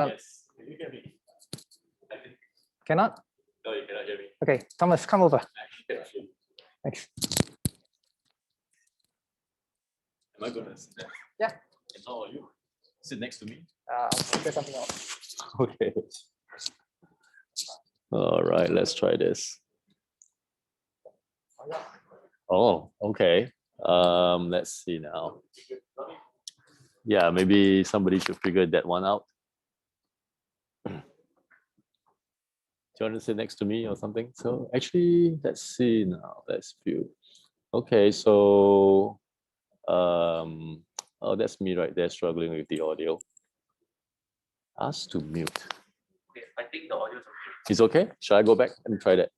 Yes. Can you hear me? Cannot? No, you cannot hear me. Okay, Thomas, come over. Thanks. Am I gonna sit there? Yeah. And how are you? Sit next to me. I'll figure something out. Okay. All right, let's try this. Oh, okay. Let's see now. Yeah, maybe somebody should figure that one out. Do you want to sit next to me or something? So actually, let's see now. Let's view. Okay, so oh, that's me right there struggling with the audio. Ask to mute. Okay, I think the audio is okay. It's okay? Shall I go back and try that?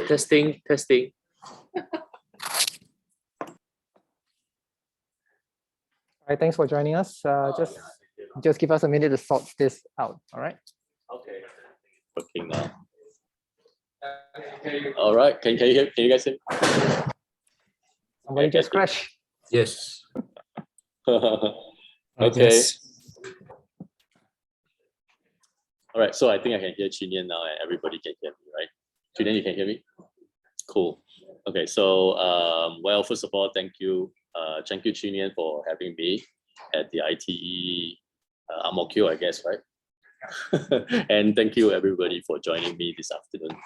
Testing. All right, thanks for joining us. Just give us a minute to sort this out. All right. Okay. Working now. All right. Can you guys hear me? Somebody just crashed. Yes. Okay. All right. So I think I can hear Chinian now, and everybody can hear me, right? Chinian, you can hear me? Cool. Okay. So well, first of all, thank you, Chinian, for having me at the ITE Ang Mo Kio, I guess, right? And thank you everybody for joining me this afternoon.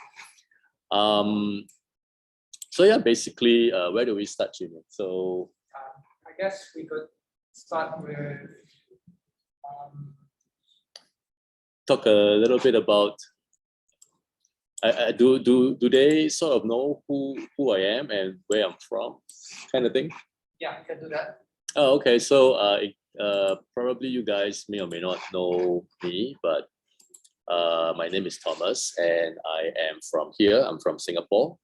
So yeah, basically, where do we start, Chinian? So I guess we could start with talk a little bit about. Do they sort of know who I am and where I'm from, kind of thing? yeah, you can do that. Oh, okay. So probably you guys may or may not know me, but my name is Thomas, and I am from here. I'm from Singapore,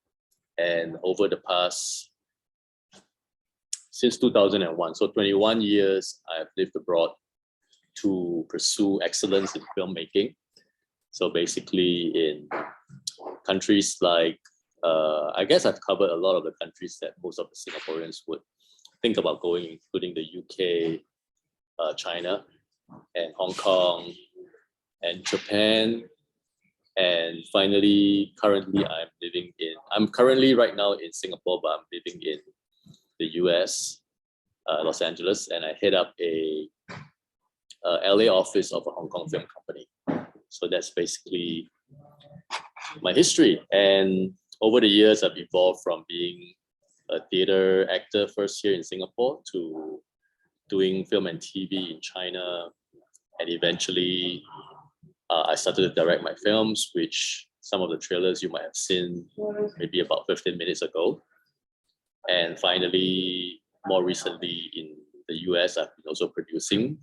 and over the past since 2001, so 21 years, I've lived abroad to pursue excellence in filmmaking. So basically, in countries like I guess I've covered a lot of the countries that most of the Singaporeans would think about going, including the UK, China, and Hong Kong, and Japan, and finally, currently I'm currently right now in Singapore, but I'm living in the US, Los Angeles, and I head up a LA office of a Hong Kong film company. So that's basically my history. And over the years, I've evolved from being a theater actor first here in Singapore to doing film and TV in China, and eventually I started to direct my films, which some of the trailers you might have seen maybe about 15 minutes ago. And finally, more recently in the US, I've been also producing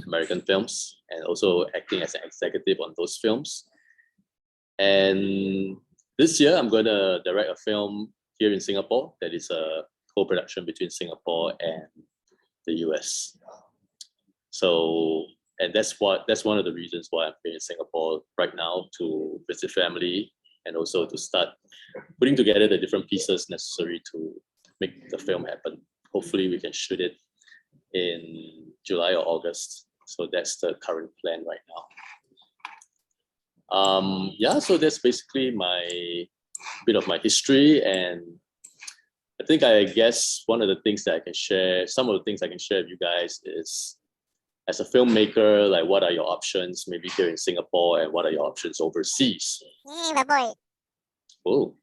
American films and also acting as an executive on those films. And this year, I'm going to direct a film here in Singapore that is a co-production between Singapore and the US. So, and that's one of the reasons why I'm here in Singapore right now, to visit family and also to start putting together the different pieces necessary to make the film happen. Hopefully we can shoot it in July or August. So that's the current plan right now. Yeah, so that's basically bit of my history, and I guess one of the things that I can share, some of the things I can share with you guys is, as a filmmaker, like what are your options maybe here in Singapore, and what are your options overseas? Oh,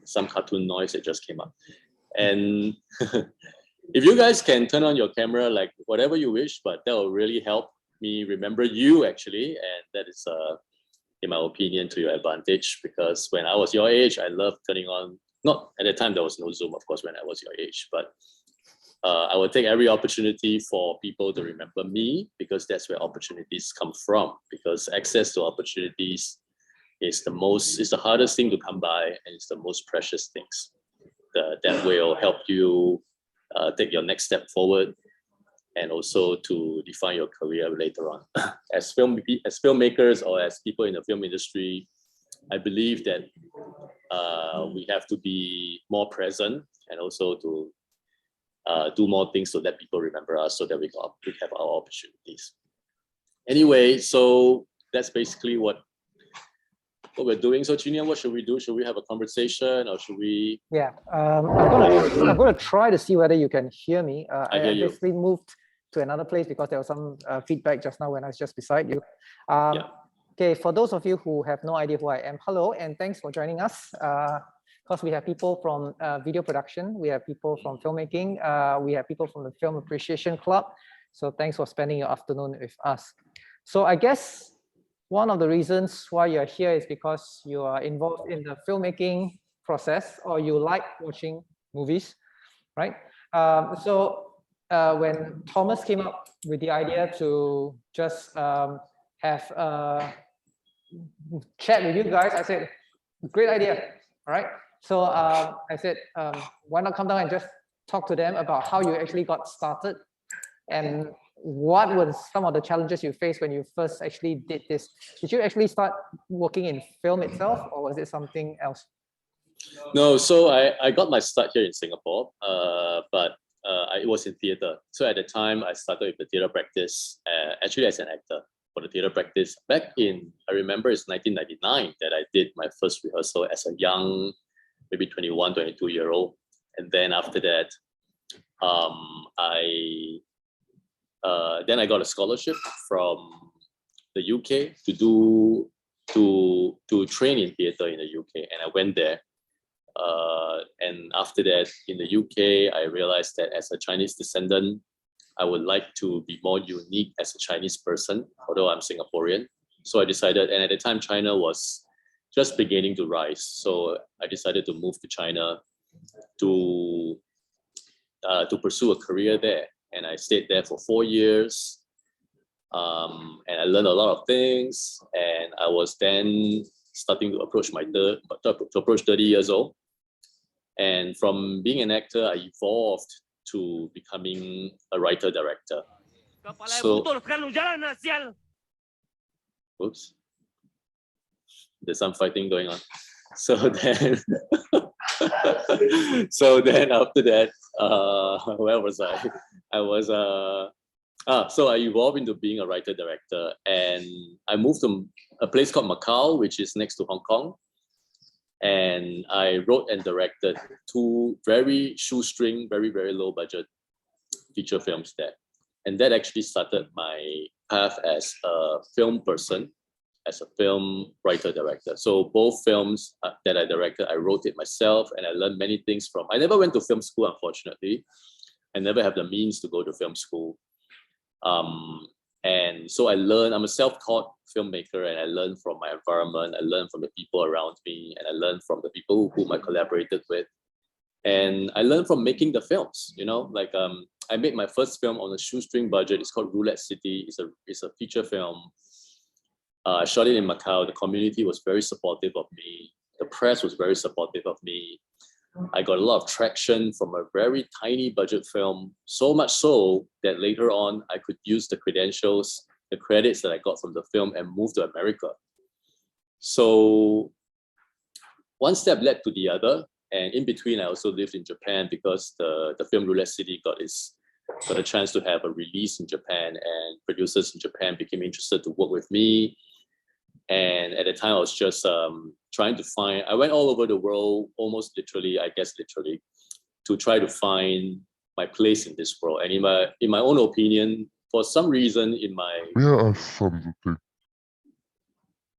some cartoon noise that just came up. And if you guys can turn on your camera, like whatever you wish, but that will really help me remember you actually, and that is in my opinion, to your advantage, because when I was your age, I loved turning on, not at the time there was no Zoom, of course, when I was your age, but I would take every opportunity for people to remember me, because that's where opportunities come from, because access to opportunities is the hardest thing to come by, and it's the most precious things that will help you take your next step forward, and also to define your career later on. As filmmakers or as people in the film industry, I believe that we have to be more present, and also to do more things so that people remember us, so that we have our opportunities. anyway, so that's basically what we're doing. So Chinian, what should we do? Should we have a conversation or should we? Yeah, I'm gonna try to see whether you can hear me. I hear you. basically moved to another place because there was some feedback just now when I was just beside you. Yeah. Okay, for those of you who have no idea who I am, hello and thanks for joining us. Because we have people from video production, we have people from filmmaking, we have people from the Film Appreciation Club. So thanks for spending your afternoon with us. So I guess one of the reasons why you're here is because you are involved in the filmmaking process or you like watching movies, right? When Thomas came up with the idea to just have a chat with you guys, I said, great idea, all right? So I said, why not come down and just talk to them about how you actually got started and what were some of the challenges you faced when you first actually did this? Did you actually start working in film itself or was it something else? No, so I got my start here in Singapore, but it was in theatre. So at the time, I started with the theatre practice, actually as an actor for the theatre practice. Back in, I remember it's 1999 that I did my first rehearsal as a young, maybe 21, 22-year-old. And then after that, then I got a scholarship from the UK to train in theatre in the UK, and I went there. And after that, in the UK, I realized that as a Chinese descendant, I would like to be more unique as a Chinese person, although I'm Singaporean. So I decided, and at the time, China was just beginning to rise. So I decided to move to China to pursue a career there. And I stayed there for 4 years. And I learned a lot of things. And I was then starting to approach 30 years old. And from being an actor, I evolved to becoming a writer-director. So, oops, there's some fighting going on. So then, after that, where was I? So I evolved into being a writer-director, and I moved to a place called Macau, which is next to Hong Kong. And I wrote and directed 2 very shoestring, very, very low budget feature films there. And that actually started my path as a film person, as a film writer-director. So both films that I directed, I wrote it myself, and I learned many things from. I never went to film school, unfortunately. I never have the means to go to film school. And so I learned, I'm a self-taught filmmaker, and I learned from my environment, I learned from the people around me, and I learned from the people whom I collaborated with. And I learned from making the films, like I made my first film on a shoestring budget. It's called Roulette City. It's a feature film. I shot it in Macau. The community was very supportive of me. The press was very supportive of me. I got a lot of traction from a very tiny budget film, so much so that later on I could use the credentials, the credits that I got from the film and move to America. So one step led to the other. And in between, I also lived in Japan because the film Roulette City got a chance to have a release in Japan, and producers in Japan became interested to work with me. And at the time, I was just trying to find, I went all over the world, almost literally, I guess literally, to try to find my place in this world. And in my own opinion, for some reason in my... May I ask something?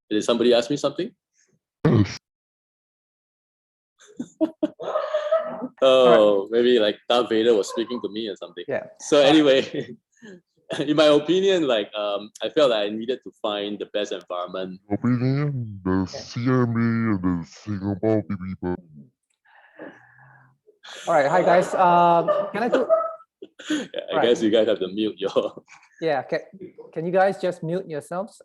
Did somebody ask me something? Yes. Oh, maybe like Darth Vader was speaking to me or something. Yeah. So anyway, in my opinion, like I felt that I needed to find the best environment. Opinion, the CMA and the Singapore people. All right, hi guys. Can I do? I guess you guys have to mute your... Yeah, can you guys just mute yourselves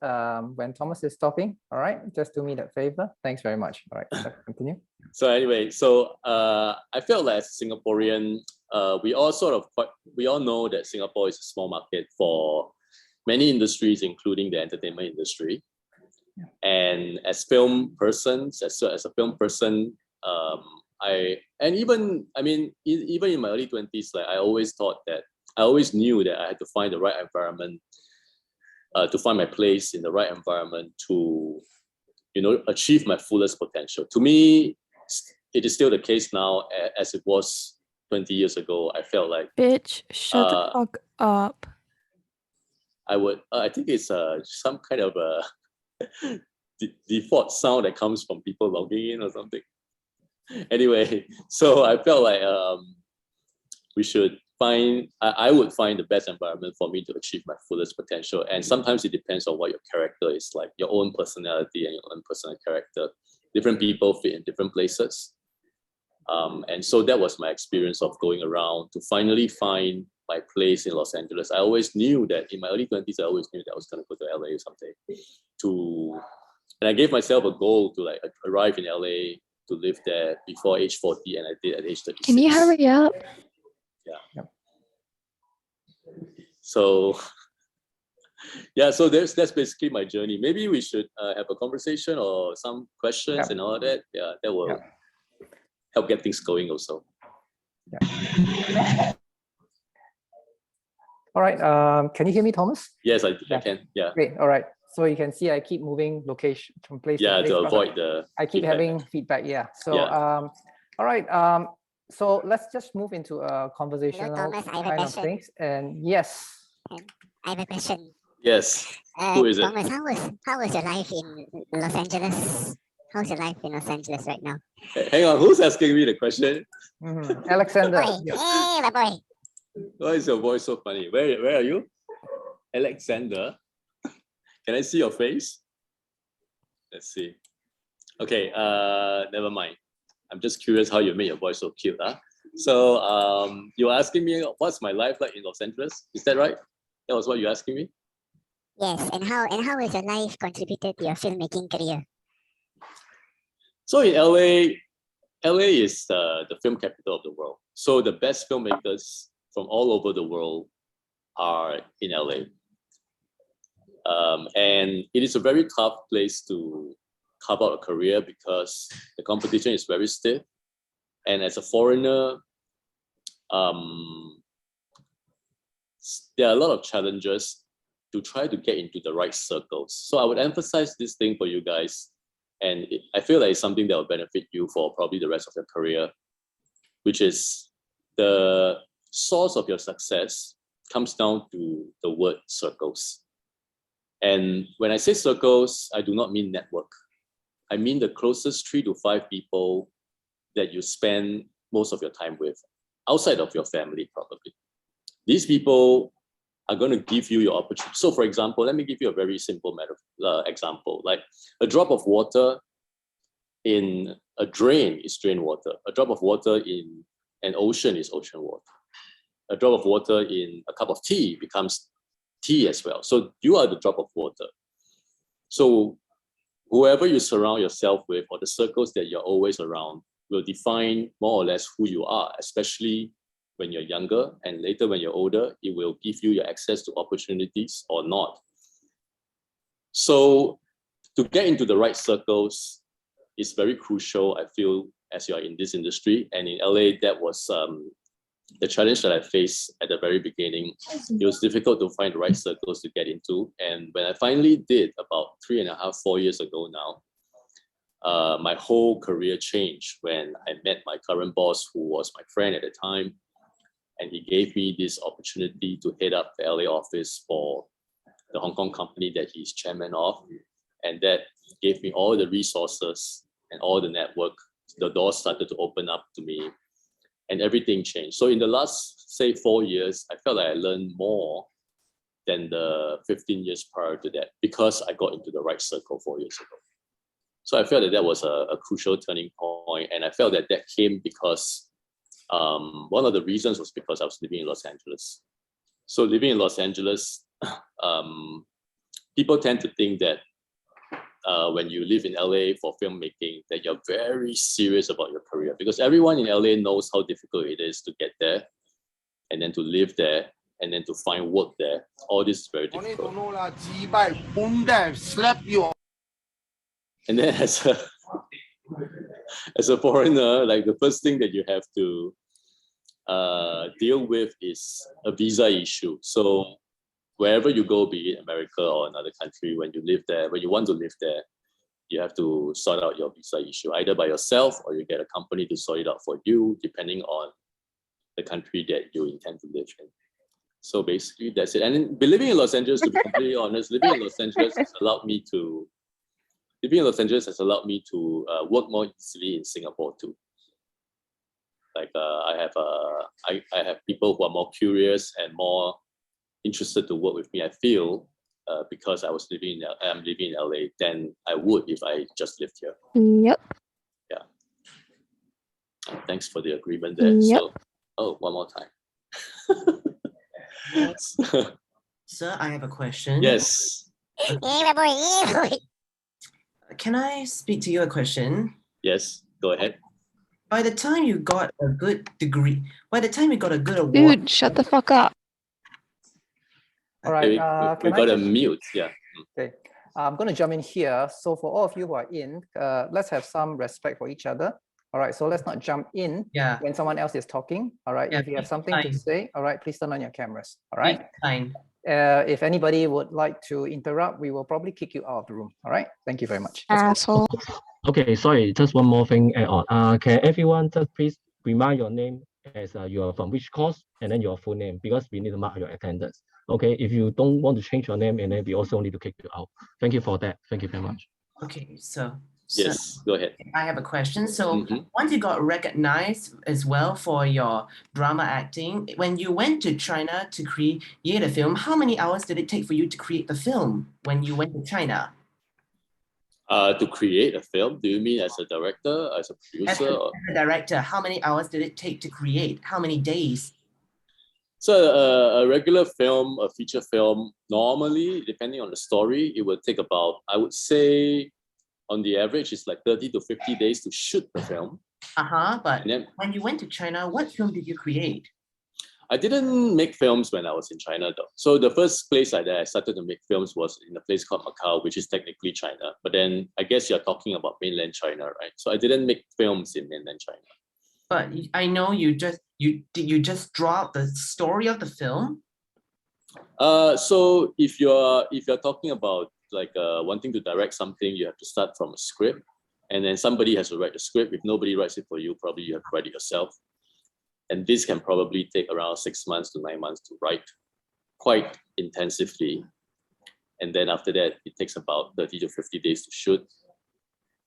when Thomas is talking? All right, just do me that favor. Thanks very much. All right, continue. So anyway, I felt like as a Singaporean, we all know that Singapore is a small market for many industries, including the entertainment industry. Yeah. And as film persons, as a film person, even in my early 20s, like I always knew that I had to find the right environment to find my place in the right environment to, achieve my fullest potential. To me, it is still the case now as it was 20 years ago. I felt like Bitch, shut the fuck up. I think it's some kind of a default sound that comes from people logging in or something. Anyway, so I felt like we should I would find the best environment for me to achieve my fullest potential. And sometimes it depends on what your character is like, your own personality and your own personal character. Different people fit in different places. And so that was my experience of going around to finally find my place in Los Angeles. I always knew that in my early 20s, I always knew that I was going to go to LA someday. And I gave myself a goal to like arrive in LA, to live there before age 40, and I did at age 36. Can you hurry up? Yeah. Yep. So, yeah, so that's basically my journey. Maybe we should have a conversation or some questions Yep. and all that. Yeah, that will Yep. help get things going also. Yeah. All right. Can you hear me, Thomas? Yes, I Yeah. can. Yeah. Great. All right. So you can see I keep moving location from place Yeah, to place. to because avoid the I keep feedback. having feedback. Yeah. So Yeah. all right. So let's just move into a conversational Thomas, I have a kind of question. things. And yes. I have a question. Yes. Who is it? Thomas, how was your life in Los Angeles? How's your life in Los Angeles right now? Hang on, who's asking me the question? Alexander. Boy, Yeah. hey, my boy. Why is your voice so funny? Where are you? Alexander? Can I see your face? Let's see. Okay, never mind. I'm just curious how you made your voice so cute. Huh? So you're asking me what's my life like in Los Angeles? Is that right? That was what you're asking me? Yes, and how has your life contributed to your filmmaking career? So in LA is the film capital of the world. So the best filmmakers from all over the world are in LA. And it is a very tough place to carve out a career because the competition is very stiff. And as a foreigner, there are a lot of challenges to try to get into the right circles. So I would emphasize this thing for you guys. And I feel like it's something that will benefit you for probably the rest of your career, which is the source of your success comes down to the word circles. And when I say circles, I do not mean network. I mean the closest 3 to 5 people that you spend most of your time with, outside of your family, probably. These people are going to give you your opportunity. So for example, let me give you a very simple example. Like a drop of water in a drain is drain water. A drop of water in an ocean is ocean water. A drop of water in a cup of tea becomes tea as well. So you are the drop of water. So whoever you surround yourself with, or the circles that you're always around, will define more or less who you are, especially when you're younger, and later when you're older, it will give you your access to opportunities or not. So to get into the right circles is very crucial, I feel, as you're in this industry. And in LA, that was the challenge that I faced at the very beginning. It was difficult to find the right circles to get into. And when I finally did, about 3.5, 4 years ago now, my whole career changed when I met my current boss, who was my friend at the time. And he gave me this opportunity to head up the LA office for the Hong Kong company that he's chairman of. And that gave me all the resources and all the network. The doors started to open up to me and everything changed. So in the last, say, 4 years, I felt like I learned more than the 15 years prior to that because I got into the right circle 4 years ago. So I felt that was a crucial turning point. And I felt that came because one of the reasons was because I was living in Los Angeles. So living in Los Angeles, people tend to think that when you live in LA for filmmaking, that you're very serious about your career, because everyone in LA knows how difficult it is to get there and then to live there and then to find work there. All this is very difficult. And then as a foreigner, like the first thing that you have to deal with is a visa issue. So wherever you go, be it America or another country, when you live there, when you want to live there, you have to sort out your visa issue either by yourself or you get a company to sort it out for you, depending on the country that you intend to live in. So basically, that's it. And living in Los Angeles, to be completely honest, living in Los Angeles has allowed me to work more easily in Singapore too. Like I have people who are more curious and more interested to work with me. I feel because I'm living in LA than I would if I just lived here. Yep. Yeah. Thanks for the agreement there. Yep. So, one more time. Sir, I have a question. Yes. Can I speak to you a question? Yes. Go ahead. By the time you got a good degree, by the time you got a good award, Dude, shut the fuck up. All right. we Can I got a just- mute. Yeah. Okay, I'm going to jump in here. So for all of you who are in, let's have some respect for each other. All right, so let's not jump in yeah, when someone else is talking. All right, Yeah, if you have please, something to fine. say, all right, please turn on your cameras. All right. fine. If anybody would like to interrupt, we will probably kick you out of the room. All right. Thank you very much. Asshole. Okay, sorry, just one more thing add on. Can everyone just please remind your name as you are from which course and then your full name, because we need to mark your attendance. Okay, if you don't want to change your name, and then we also need to kick you out. Thank you for that. Thank you very much. Okay, so Yes. Go ahead. I have a question. So Mhm. once you got recognized as well for your drama acting, when you went to China to create a film, how many hours did it take for you to create the film when you went to China? To create a film, do you mean as a director, as a As producer? Or? a director, how many hours did it take to create? How many days? So a regular film, a feature film, normally, depending on the story, it will take about, I would say, on the average, it's like 30 to 50 days to shoot the film. But And then when you went to China, what film did you create? I didn't make films when I was in China though. So the first place that I started to make films was in a place called Macau, which is technically China. But then I guess you're talking about mainland China, right? So I didn't make films in mainland China. But I know you just draw out the story of the film. So if you're talking about like wanting to direct something, you have to start from a script, and then somebody has to write the script. If nobody writes it for you, probably you have to write it yourself. And this can probably take around 6 months to 9 months to write quite intensively. And then after that, it takes about 30 to 50 days to shoot.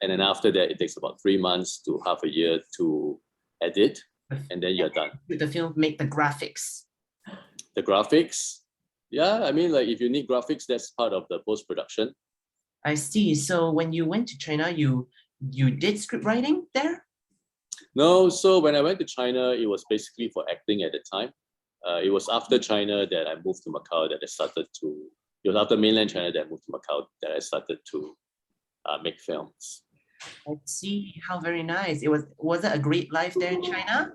And then after that, it takes about 3 months to half a year to edit. And then you're done. With the film, make the graphics. The graphics, yeah, I mean, like if you need graphics, that's part of the post-production. I see. So when you went to China, you did script writing there? No, so when I went to China, it was basically for acting at the time. It was after China that I moved to Macau that I started to, it was after mainland China that I moved to Macau that I started to make films. I see. How very nice. Was it a great life there in China?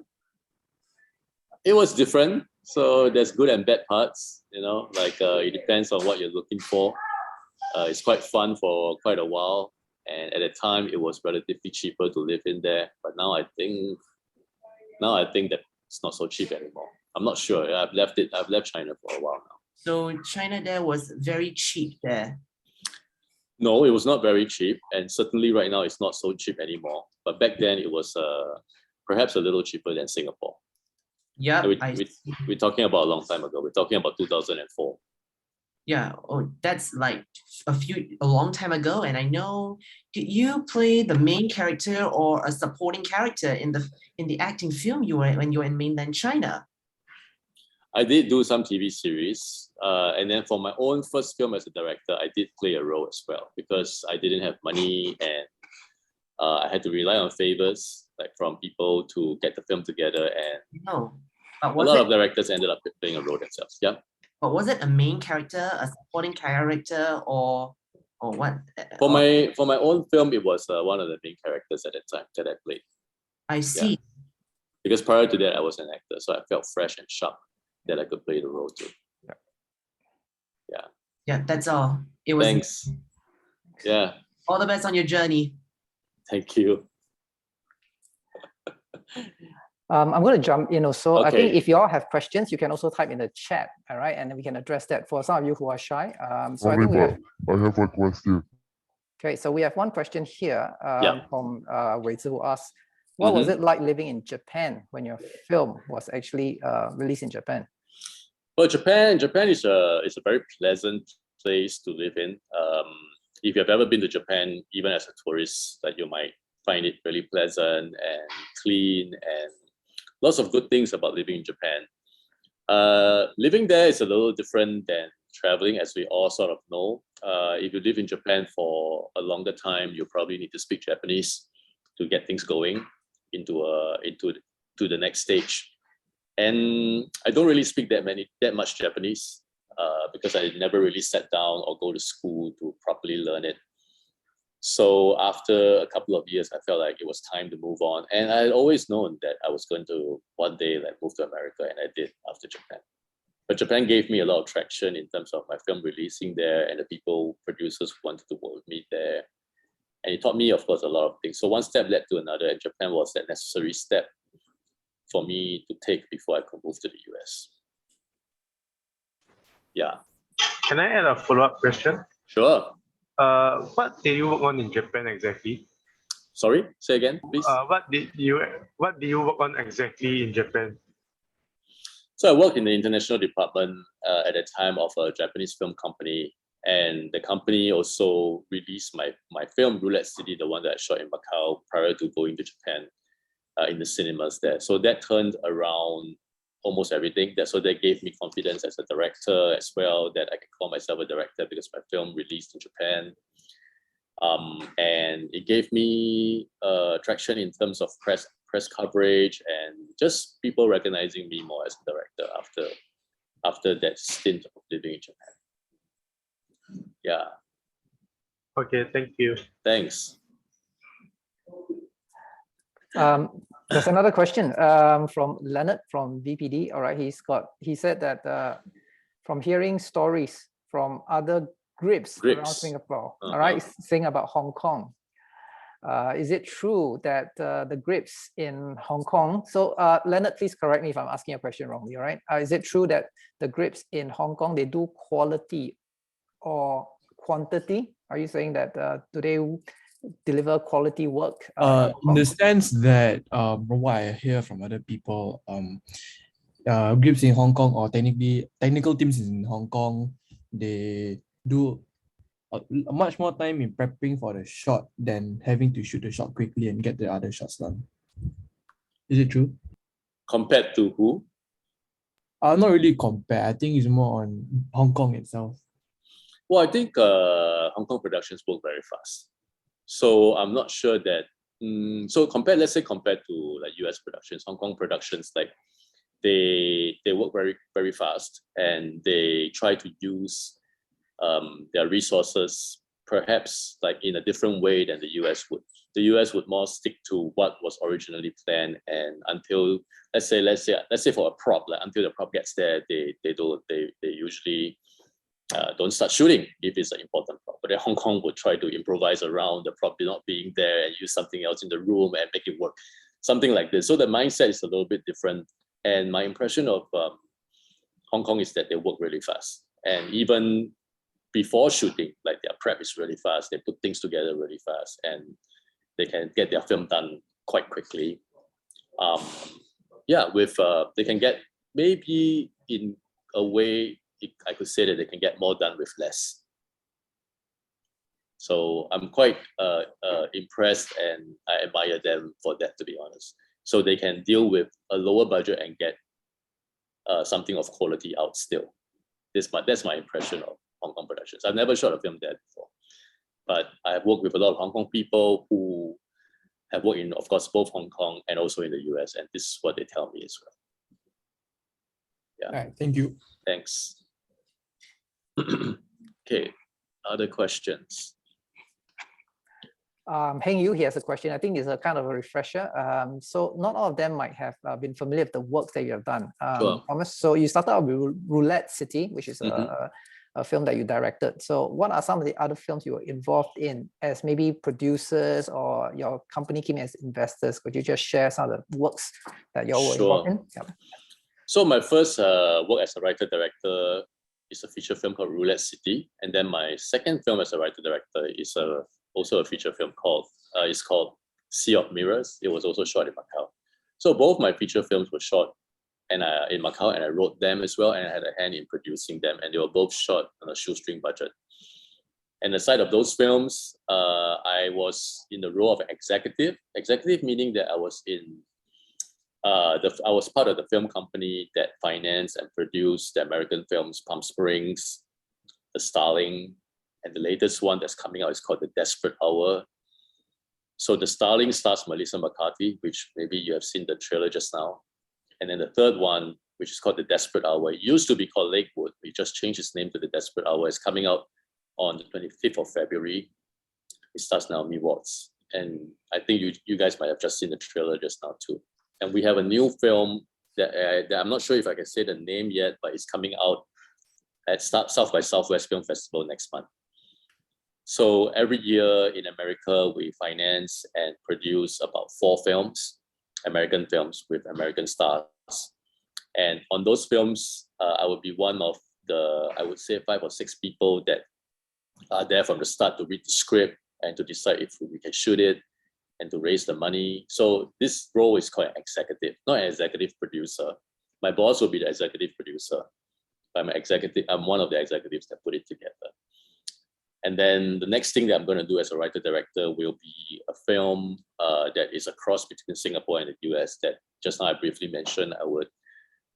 It was different. So there's good and bad parts, you know, like it depends on what you're looking for. It's quite fun for quite a while. And at the time, it was relatively cheaper to live in there. But now I think that it's not so cheap anymore. I'm not sure. I've left China for a while now. So China there was very cheap there. No, it was not very cheap. And certainly right now, it's not so cheap anymore. But back then, it was perhaps a little cheaper than Singapore. Yeah, we're talking about a long time ago. We're talking about 2004. Yeah, that's like a long time ago. And I know, did you play the main character or a supporting character in the acting film when you were in mainland China? I did do some TV series, and then for my own first film as a director, I did play a role as well because I didn't have money and I had to rely on favors like from people to get the film together, and a lot of directors ended up playing a role themselves. Yeah. But was it a main character, a supporting character, or what? For my own film, it was one of the main characters at that time that I played. I see. Yeah. Because prior to that, I was an actor, so I felt fresh and sharp that I could play the role too. Yeah. Yeah, that's all. It was. Thanks. Yeah. All the best on your journey. Thank you. I'm going to jump in also. I think Okay. if you all have questions, you can also type in the chat, all right? And then we can address that for some of you who are shy. So I think we have, I have a question. okay, so we have one question here Yeah. from Wei Zi, who asks, what was Mhm. it like living in Japan when your film was actually released in Japan? Well, Japan is a very pleasant place to live in. If you've ever been to Japan, even as a tourist, that you might find it really pleasant and clean, and lots of good things about living in Japan. Living there is a little different than traveling, as we all sort of know. If you live in Japan for a longer time, you probably need to speak Japanese to get things going into the next stage. And I don't really speak that much Japanese because I never really sat down or go to school to properly learn it. So after a couple of years, I felt like it was time to move on. And I had always known that I was going to one day move to America, and I did after Japan. But Japan gave me a lot of traction in terms of my film releasing there and the people, producers who wanted to work with me there. And it taught me, of course, a lot of things. So one step led to another, and Japan was that necessary step for me to take before I could move to the US. Yeah. Can I add a follow-up question? Sure. What did you work on in Japan exactly? Sorry, say again, please. What did you work on exactly in Japan? So I worked in the international department at the time of a Japanese film company, and the company also released my film Roulette City, the one that I shot in Macau prior to going to Japan in the cinemas there. So that turned around almost everything. So that gave me confidence as a director as well, that I can call myself a director because my film released in Japan. And it gave me traction in terms of press coverage and just people recognizing me more as a director after that stint of living in Japan. Yeah. Okay, thank you. Thanks. There's another question from Leonard from VPD. All right, he said that from hearing stories from other grips around Singapore, all right, saying about Hong Kong. Is it true that the grips in Hong Kong, so Leonard, please correct me if I'm asking a question wrongly, all right? Is it true that the grips in Hong Kong, they do quality or quantity? Are you saying that do they deliver quality work? In the sense that from what I hear from other people, grips in Hong Kong or technical teams in Hong Kong, they do much more time in prepping for the shot than having to shoot the shot quickly and get the other shots done. Is it true? Compared to who? Not really compare. I think it's more on Hong Kong itself. Well, I think Hong Kong productions work very fast. So I'm not sure that, so let's say compared to like US productions, Hong Kong productions, like they work very, very fast, and they try to use their resources perhaps like in a different way than the US would. The US would more stick to what was originally planned, and until let's say for a prop, like until the prop gets there, they usually don't start shooting if it's an important prop. But then Hong Kong would try to improvise around the prop not being there and use something else in the room and make it work, something like this. So the mindset is a little bit different. And my impression of Hong Kong is that they work really fast, and even before shooting, like their prep is really fast. They put things together really fast, and they can get their film done quite quickly. They can get, maybe in a way, I could say that they can get more done with less. So I'm quite impressed, and I admire them for that, to be honest. So they can deal with a lower budget and get something of quality out still. That's my impression of Hong Kong productions. I've never shot a film there before, but I have worked with a lot of Hong Kong people who have worked in, of course, both Hong Kong and also in the US, and this is what they tell me as well. Yeah. All right, thank you. Thanks. Okay, other questions? Heng Yu, he has a question. I think it's a kind of a refresher. So not all of them might have been familiar with the works that you have done, Sure. Thomas. So you started out with Roulette City, which is a film that you directed. So what are some of the other films you were involved in as maybe producers, or your company came as investors? Could you just share some of the works that you all were involved in? Yeah. So my first work as a writer-director is a feature film called Roulette City. And then my second film as a writer-director is also a feature film called Sea of Mirrors. It was also shot in Macau. So both my feature films were shot in Macau, and I wrote them as well, and I had a hand in producing them, and they were both shot on a shoestring budget. And aside of those films, I was in the role of executive. Executive meaning that I was I was part of the film company that financed and produced the American films Palm Springs, The Starling, and the latest one that's coming out is called The Desperate Hour. So The Starling stars Melissa McCarthy, which maybe you have seen the trailer just now. And then the third one, which is called The Desperate Hour, it used to be called Lakewood. We just changed its name to The Desperate Hour. It's coming out on the 25th of February. It stars Naomi Watts. And I think you guys might have just seen the trailer just now too. And we have a new film that I'm not sure if I can say the name yet, but it's coming out at South by Southwest Film Festival next month. So every year in America, we finance and produce about 4 films, American films with American stars. And on those films, I would be one of the, I would say 5 or 6 people that are there from the start to read the script and to decide if we can shoot it and to raise the money. So this role is called executive, not an executive producer. My boss will be the executive producer. I'm one of the executives that put it together. And then the next thing that I'm going to do as a writer-director will be a film that is a cross between Singapore and the US that just now I briefly mentioned.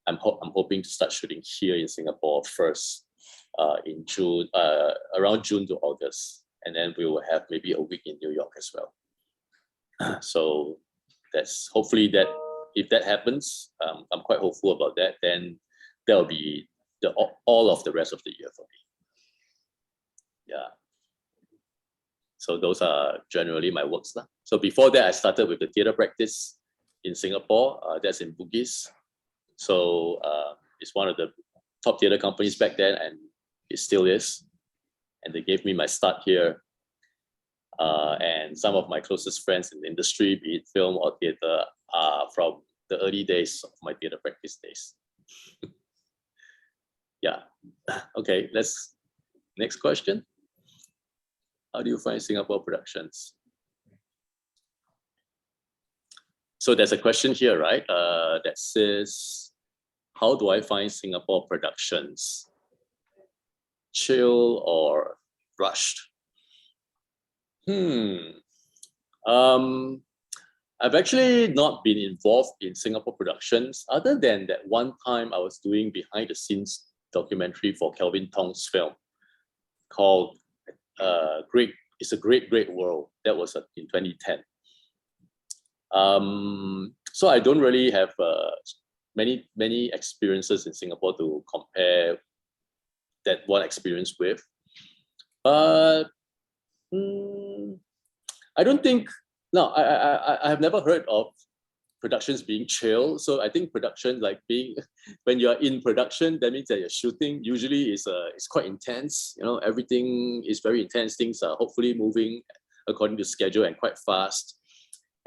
I'm hoping to start shooting here in Singapore first in June, around June to August. And then we will have maybe a week in New York as well. So that's hopefully that if that happens, I'm quite hopeful about that, then there'll be all of the rest of the year for me. Yeah. So those are generally my works. So before that, I started with the theatre practice in Singapore. That's in Bugis. So it's one of the top theatre companies back then, and it still is. And they gave me my start here. And some of my closest friends in the industry, be it film or theatre, are from the early days of my theatre practice days. Yeah. Okay, next question. How do you find Singapore productions? So there's a question here, right? That says, how do I find Singapore productions? Chill or rushed? I've actually not been involved in Singapore productions other than that one time I was doing behind the scenes documentary for Kelvin Tong's film called It's a Great World. That was in 2010. So I don't really have many experiences in Singapore to compare that one experience with, but I don't think, no, I have never heard of productions being chill. So I think production, like when you're in production, that means that you're shooting usually is quite intense. You know, everything is very intense. Things are hopefully moving according to schedule and quite fast.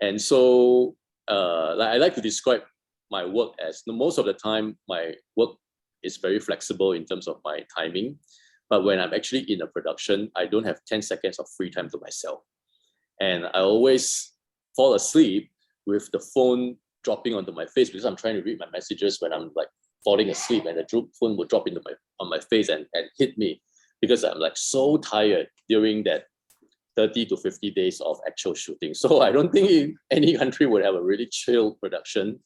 And so I like to describe my work as most of the time, my work is very flexible in terms of my timing. But when I'm actually in a production, I don't have 10 seconds of free time to myself. And I always fall asleep with the phone dropping onto my face because I'm trying to read my messages when I'm like falling asleep, and the phone will drop on my face and hit me because I'm like so tired during that 30 to 50 days of actual shooting. So I don't think any country would have a really chill production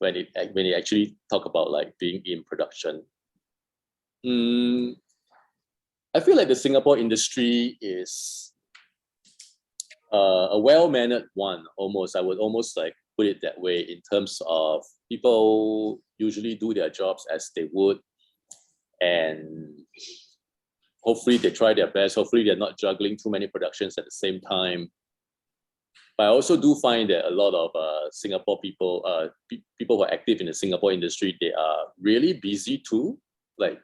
when you actually talk about like being in production. I feel like the Singapore industry is a well-mannered one, almost. I would almost like put it that way, in terms of people usually do their jobs as they would, and hopefully they try their best. Hopefully they're not juggling too many productions at the same time. But I also do find that a lot of Singapore people, people who are active in the Singapore industry, they are really busy too. Like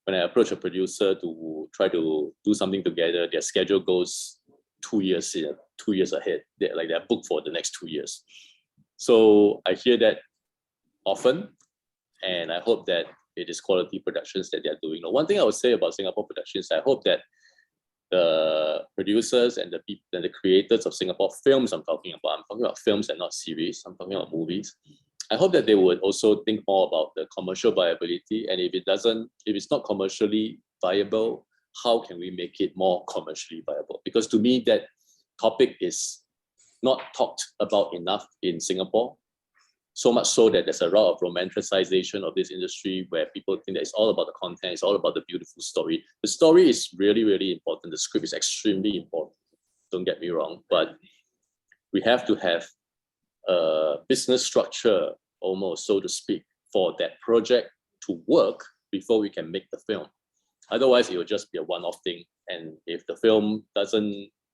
when I approach a producer to try to do something together, their schedule goes 2 years in, 2 years ahead. They're booked for the next 2 years. So I hear that often, and I hope that it is quality productions that they're doing. One thing I would say about Singapore productions, I hope that the producers and the people and the creators of Singapore films I'm talking about films and not series, I'm talking about movies. I hope that they would also think more about the commercial viability, and if it's not commercially viable, how can we make it more commercially viable? Because to me, that topic is not talked about enough in Singapore. So much so that there's a lot of romanticization of this industry where people think that it's all about the content, it's all about the beautiful story. The story is really, really important. The script is extremely important. Don't get me wrong, but we have to have a business structure, almost, so to speak, for that project to work before we can make the film. Otherwise, it will just be a one-off thing. And if the film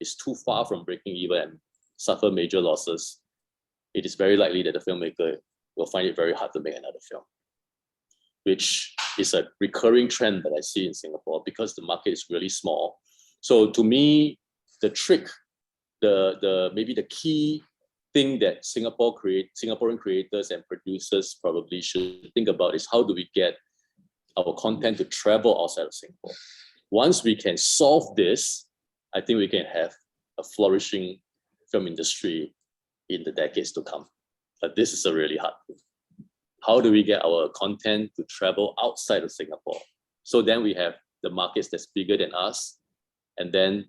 is too far from breaking even and suffer major losses, it is very likely that the filmmaker will find it very hard to make another film, which is a recurring trend that I see in Singapore because the market is really small. So to me, the trick, maybe the key thing that Singaporean creators and producers probably should think about is how do we get our content to travel outside of Singapore. Once we can solve this, I think we can have a flourishing film industry in the decades to come. But this is a really hard thing. How do we get our content to travel outside of Singapore? So then we have the markets that's bigger than us, and then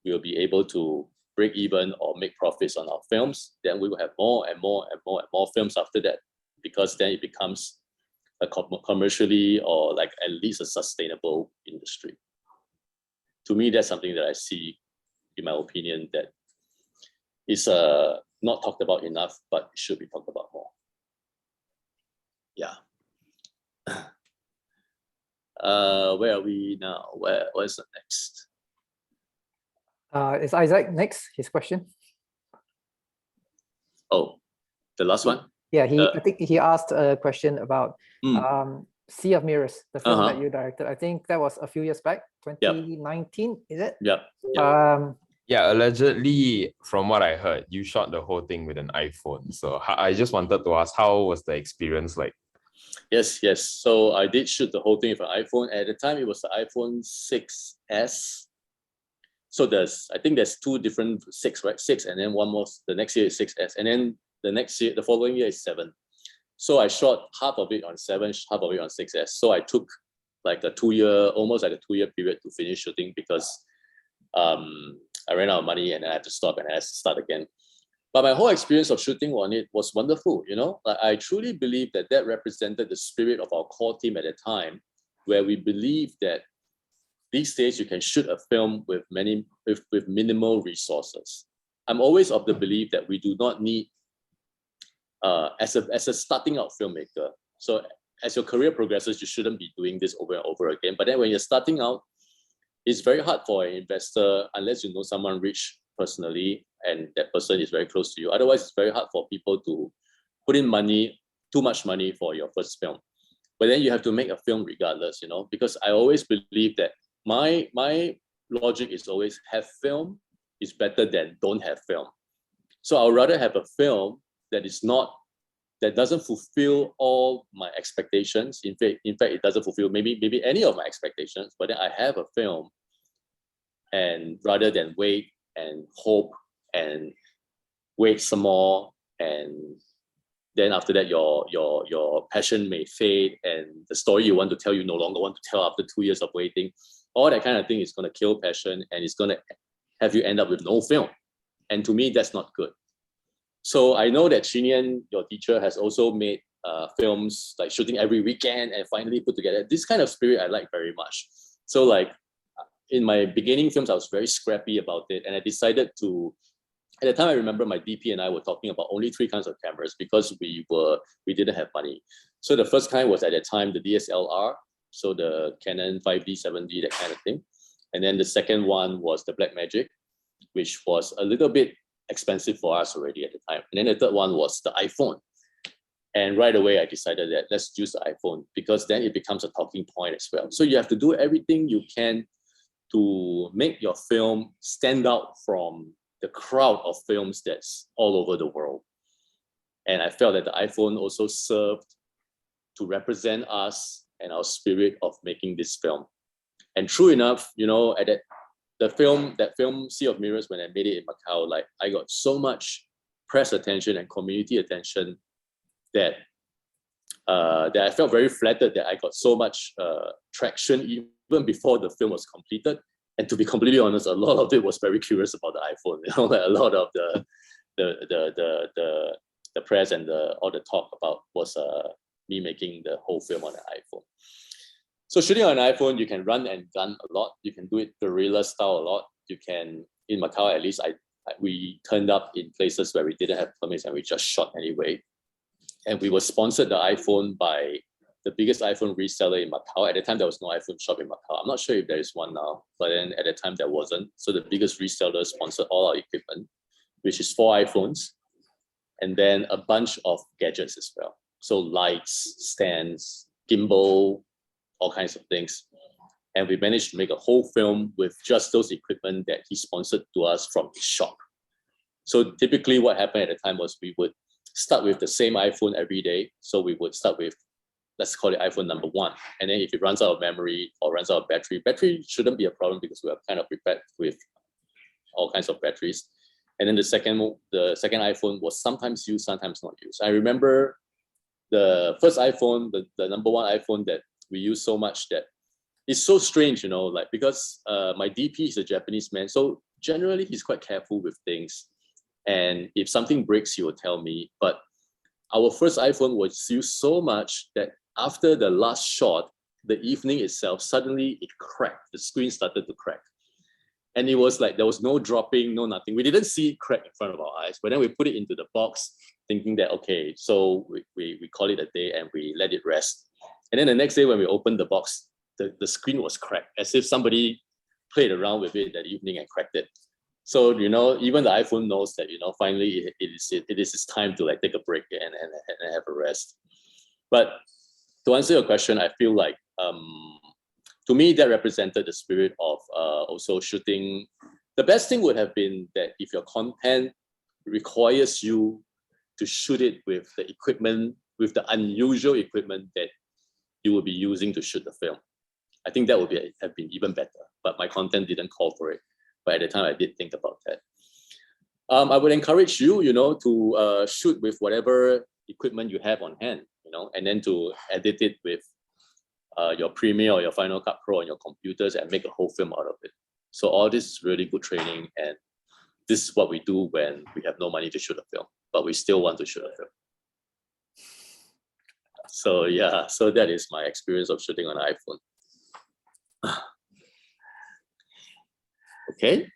we'll be able to break even or make profits on our films. Then we will have more and more and more and more films after that, because then it becomes a commercially or like at least a sustainable industry. To me, that's something that I see, in my opinion, that is not talked about enough, but should be talked about more. Yeah. Where are we now? What's the next? Is Isaac next? His question. Oh, the last one? Yeah, I think he asked a question about Sea of Mirrors, the film that you directed. I think that was a few years back, 2019, is it? Yep. Yeah, allegedly, from what I heard, you shot the whole thing with an iPhone. So I just wanted to ask, how was the experience like? Yes. So I did shoot the whole thing with an iPhone. At the time, it was the iPhone 6S. So I think there's two different 6, right? 6, and then one more. The next year is 6S, and then the following year is 7. So I shot half of it on 7, half of it on 6S. So I took like almost like a 2-year period to finish shooting because I ran out of money and I had to stop and I had to start again. But my whole experience of shooting on it was wonderful. I truly believe that represented the spirit of our core team at the time, where we believe that these days you can shoot a film with minimal resources. I'm always of the belief that we do not need, as a starting out filmmaker. So as your career progresses, you shouldn't be doing this over and over again. But then when you're starting out, it's very hard for an investor, unless you know someone rich personally and that person is very close to you. Otherwise, it's very hard for people to put in too much money for your first film. But then you have to make a film regardless, because I always believe that my logic is always have film is better than don't have film. So I would rather have a film that doesn't fulfill all my expectations. In fact, it doesn't fulfill maybe any of my expectations, but then I have a film, and rather than wait and hope and wait some more, and then after that your passion may fade and the story you want to tell you no longer want to tell after 2 years of waiting. All that kind of thing is going to kill passion, and it's going to have you end up with no film. And to me, that's not good. So I know that Chinian, your teacher, has also made films like shooting every weekend and finally put together. This kind of spirit I like very much. So like in my beginning films, I was very scrappy about it, and I decided to. At the time, I remember my DP and I were talking about only 3 kinds of cameras because we didn't have money. So the first kind was at that time the DSLR, so the Canon 5D, 7D, that kind of thing. And then the second one was the Blackmagic, which was a little bit expensive for us already at the time. And then the third one was the iPhone. And right away, I decided that let's use the iPhone because then it becomes a talking point as well. So you have to do everything you can to make your film stand out from the crowd of films that's all over the world. And I felt that the iPhone also served to represent us and our spirit of making this film. And true enough, you know, at that film Sea of Mirrors, when I made it in Macau, like I got so much press attention and community attention that that I felt very flattered that I got so much traction even before the film was completed. And to be completely honest, a lot of it was very curious about the iPhone. You know, like a lot of the press and all the talk about was me making the whole film on an iPhone. So shooting on an iPhone, you can run and gun a lot. You can do it guerrilla style a lot. You can, in Macau at least, we turned up in places where we didn't have permits and we just shot anyway. And we were sponsored the iPhone by the biggest iPhone reseller in Macau. At the time, there was no iPhone shop in Macau. I'm not sure if there is one now, but then at the time there wasn't. So the biggest reseller sponsored all our equipment, which is 4 iPhones, and then a bunch of gadgets as well. So lights, stands, gimbal, all kinds of things. And we managed to make a whole film with just those equipment that he sponsored to us from his shop. So typically what happened at the time was we would start with the same iPhone every day. So we would start with, let's call it iPhone number 1. And then if it runs out of memory or runs out of battery shouldn't be a problem because we are kind of prepared with all kinds of batteries. And then the second iPhone was sometimes used, sometimes not used. I remember the first iPhone, the number 1 iPhone that we use so much that it's so strange, you know, like because my DP is a Japanese man. So generally he's quite careful with things. And if something breaks, he will tell me. But our first iPhone was used so much that after the last shot, the evening itself, suddenly it cracked. The screen started to crack. And it was like, there was no dropping, no nothing. We didn't see it crack in front of our eyes, but then we put it into the box thinking that, okay, so we call it a day and we let it rest. And then the next day when we opened the box, the screen was cracked as if somebody played around with it that evening and cracked it. So, you know, even the iPhone knows that, you know, finally it is its time to like take a break and have a rest. But to answer your question, I feel like to me that represented the spirit of also shooting. The best thing would have been that if your content requires you to shoot it with the equipment, with the unusual equipment that you will be using to shoot the film. I think that would have been even better, but my content didn't call for it. But at the time, I did think about that. I would encourage you, you know, to shoot with whatever equipment you have on hand, you know, and then to edit it with your Premiere or your Final Cut Pro on your computers and make a whole film out of it. So all this is really good training, and this is what we do when we have no money to shoot a film, but we still want to shoot a film. So yeah, so that is my experience of shooting on an iPhone. Okay,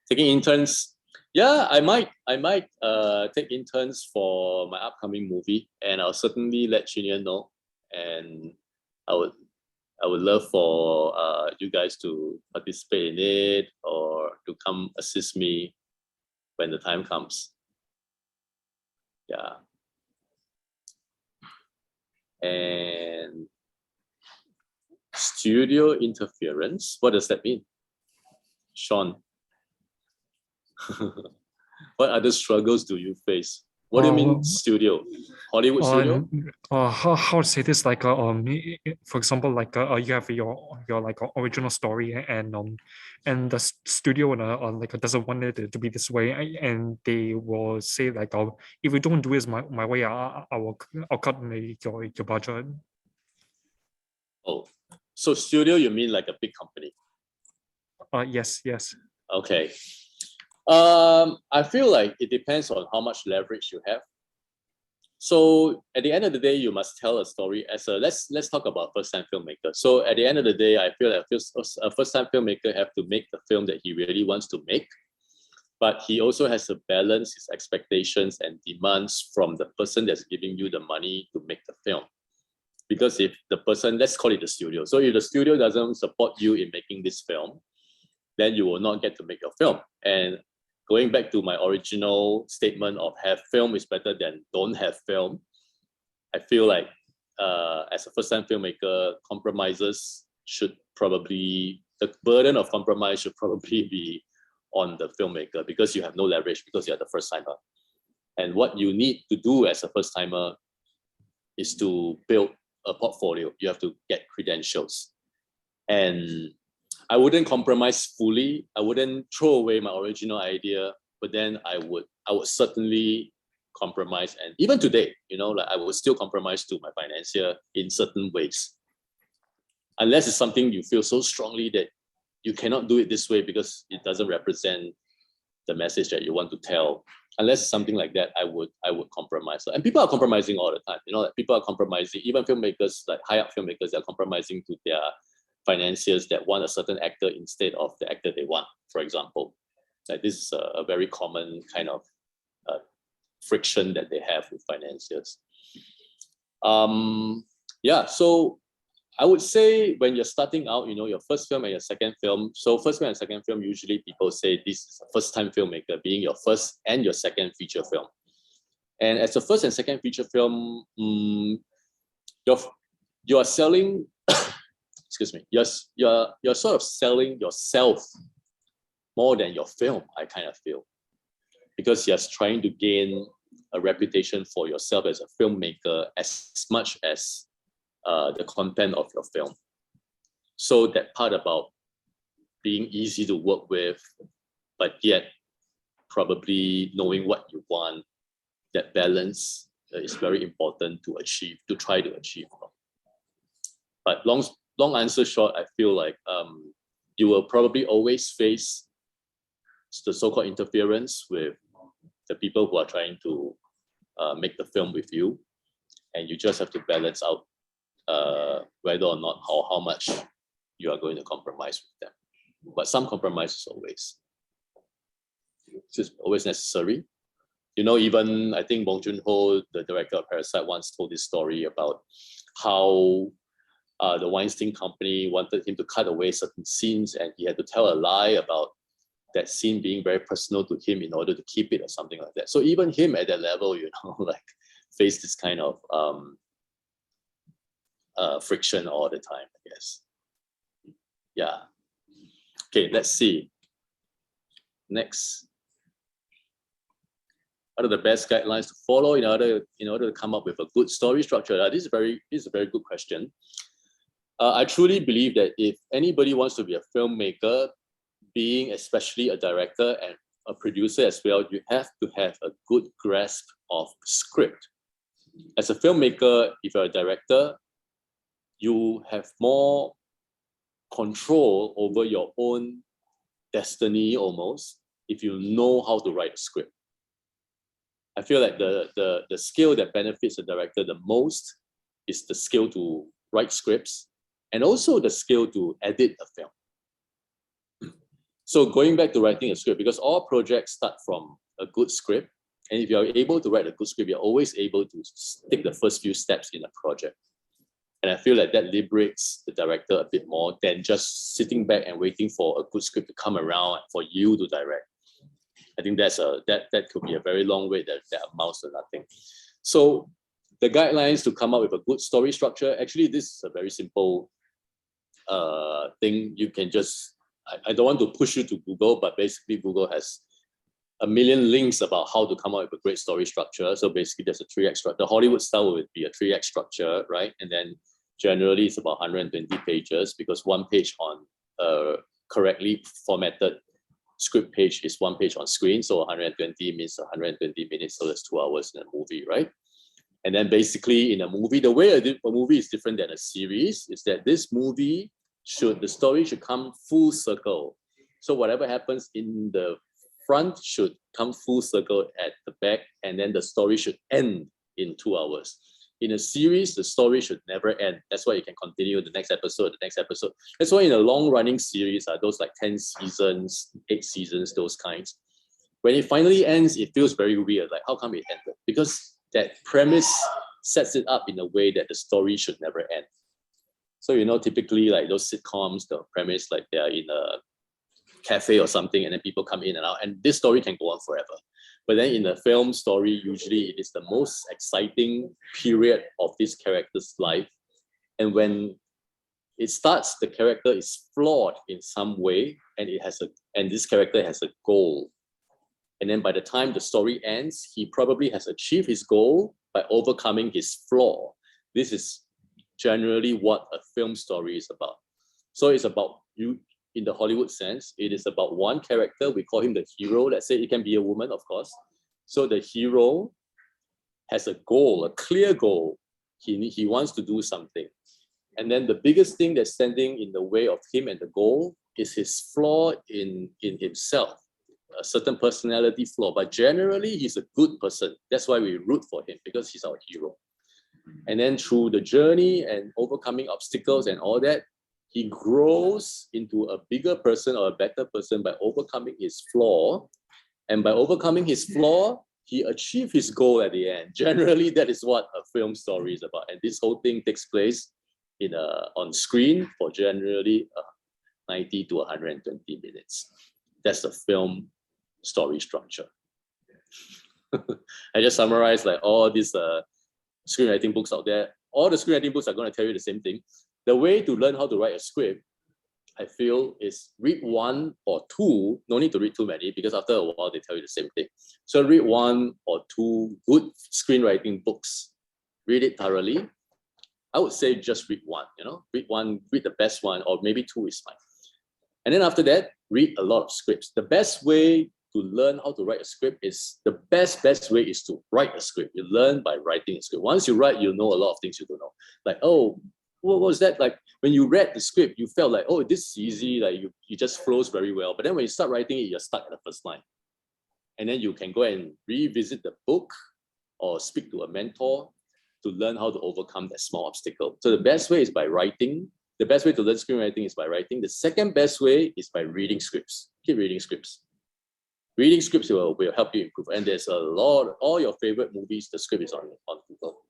taking interns. Yeah, I might take interns for my upcoming movie, and I'll certainly let Chinian know. And I would love for you guys to participate in it or to come assist me when the time comes. Yeah. And studio interference, what does that mean? Sean, what other struggles do you face? What do you mean studio? Hollywood studio? How to say this? Like for example, like you have your like original story, and the studio like doesn't want it to be this way, and they will say like, if we don't do it my way, I'll cut your budget. Oh, so studio, you mean like a big company? Yes. Okay. I feel like it depends on how much leverage you have. So at the end of the day, you must tell a story as a, let's talk about first-time filmmaker. So at the end of the day, I feel that a first-time filmmaker have to make the film that he really wants to make, but he also has to balance his expectations and demands from the person that's giving you the money to make the film. Because if the person, let's call it the studio. So if the studio doesn't support you in making this film, then you will not get to make your film. And going back to my original statement of have film is better than don't have film, I feel like as a first-time filmmaker, compromises should probably, the burden of compromise should probably be on the filmmaker because you have no leverage because you're the first timer. And what you need to do as a first timer is to build a portfolio. You have to get credentials. And I wouldn't compromise fully. I wouldn't throw away my original idea, but then I would certainly compromise. And even today, you know, like I would still compromise to my financier in certain ways. Unless it's something you feel so strongly that you cannot do it this way because it doesn't represent the message that you want to tell. Unless it's something like that, I would compromise. And people are compromising all the time. You know, like people are compromising. Even filmmakers, like high-up filmmakers, they're compromising to their financiers that want a certain actor instead of the actor they want. For example, like this is a very common kind of friction that they have with financiers. Yeah, so I would say when you're starting out, you know, your first film and your second film. So first film and second film, usually people say this is a first-time filmmaker, being your first and your second feature film. And as a first and second feature film, you're selling, excuse me, you're sort of selling yourself more than your film, I kind of feel. Because you're trying to gain a reputation for yourself as a filmmaker as much as the content of your film. So that part about being easy to work with, but yet probably knowing what you want, that balance is very important to achieve, to try to achieve. But long answer short, I feel like you will probably always face the so-called interference with the people who are trying to make the film with you, and you just have to balance out whether or not how much you are going to compromise with them. But some compromise is always necessary. You know, even I think Bong Joon-ho, the director of Parasite, once told this story about how the Weinstein Company wanted him to cut away certain scenes, and he had to tell a lie about that scene being very personal to him in order to keep it or something like that. So even him at that level, you know, like face this kind of friction all the time, I guess. Yeah. Okay, let's see. Next. What are the best guidelines to follow in order to come up with a good story structure? This is a very good question. I truly believe that if anybody wants to be a filmmaker, being especially a director and a producer as well, you have to have a good grasp of script. As a filmmaker, if you're a director, you have more control over your own destiny almost if you know how to write a script. I feel like the skill that benefits a director the most is the skill to write scripts and also the skill to edit a film. So going back to writing a script, because all projects start from a good script, and if you're able to write a good script, you're always able to take the first few steps in a project. And I feel like that liberates the director a bit more than just sitting back and waiting for a good script to come around for you to direct. I think that could be a very long wait that amounts to nothing. So the guidelines to come up with a good story structure, actually this is a very simple thing. You can just, I don't want to push you to Google, but basically Google has a million links about how to come up with a great story structure. So basically there's a 3-act structure. The Hollywood style would be a 3-act structure, right? And then generally it's about 120 pages because one page on a correctly formatted script page is one page on screen. So 120 means 120 minutes, so that's 2 hours in a movie, right? And then basically in a movie, the way a movie is different than a series is that this movie the story should come full circle. So whatever happens in the front should come full circle at the back, and then the story should end in 2 hours. In a series, the story should never end. That's why you can continue the next episode, the next episode. That's why in a long-running series, those like 10 seasons, 8 seasons, those kinds, when it finally ends, it feels very weird. Like, how come it ended? Because that premise sets it up in a way that the story should never end. So, you know, typically like those sitcoms, the premise, like they are in a cafe or something, and then people come in and out, and this story can go on forever. But then in a film story, usually it is the most exciting period of this character's life. And when it starts, the character is flawed in some way, and this character has a goal. And then by the time the story ends, he probably has achieved his goal by overcoming his flaw. This is generally what a film story is about. So it's about you in the Hollywood sense. It is about one character. We call him the hero. Let's say it can be a woman, of course. So the hero has a goal, a clear goal. He wants to do something. And then the biggest thing that's standing in the way of him and the goal is his flaw in himself, a certain personality flaw. But generally, he's a good person. That's why we root for him, because he's our hero. And then through the journey and overcoming obstacles and all that, he grows into a bigger person or a better person by overcoming his flaw. And by overcoming his flaw, he achieved his goal at the end. Generally, that is what a film story is about. And this whole thing takes place on screen for generally 90 to 120 minutes. That's the film story structure. I just summarized like all these screenwriting books out there. All the screenwriting books are going to tell you the same thing. The way to learn how to write a script, I feel, is read one or two. No need to read too many, because after a while they tell you the same thing. So read one or two good screenwriting books. Read it thoroughly. I would say just read one, read the best one, or maybe two is fine. And then after that, read a lot of scripts. The best way to learn how to write a script is, the best way is to write a script. You learn by writing a script. Once you write, you know a lot of things you don't know. Like, oh, what was that? Like when you read the script, you felt like, oh, this is easy, like you just flows very well. But then when you start writing it, you're stuck at the first line. And then you can go and revisit the book or speak to a mentor to learn how to overcome that small obstacle. So the best way is by writing. The best way to learn screenwriting is by writing. The second best way is by reading scripts. Keep reading scripts. Reading scripts will help you improve. And there's a lot, all your favorite movies, the script is on Google.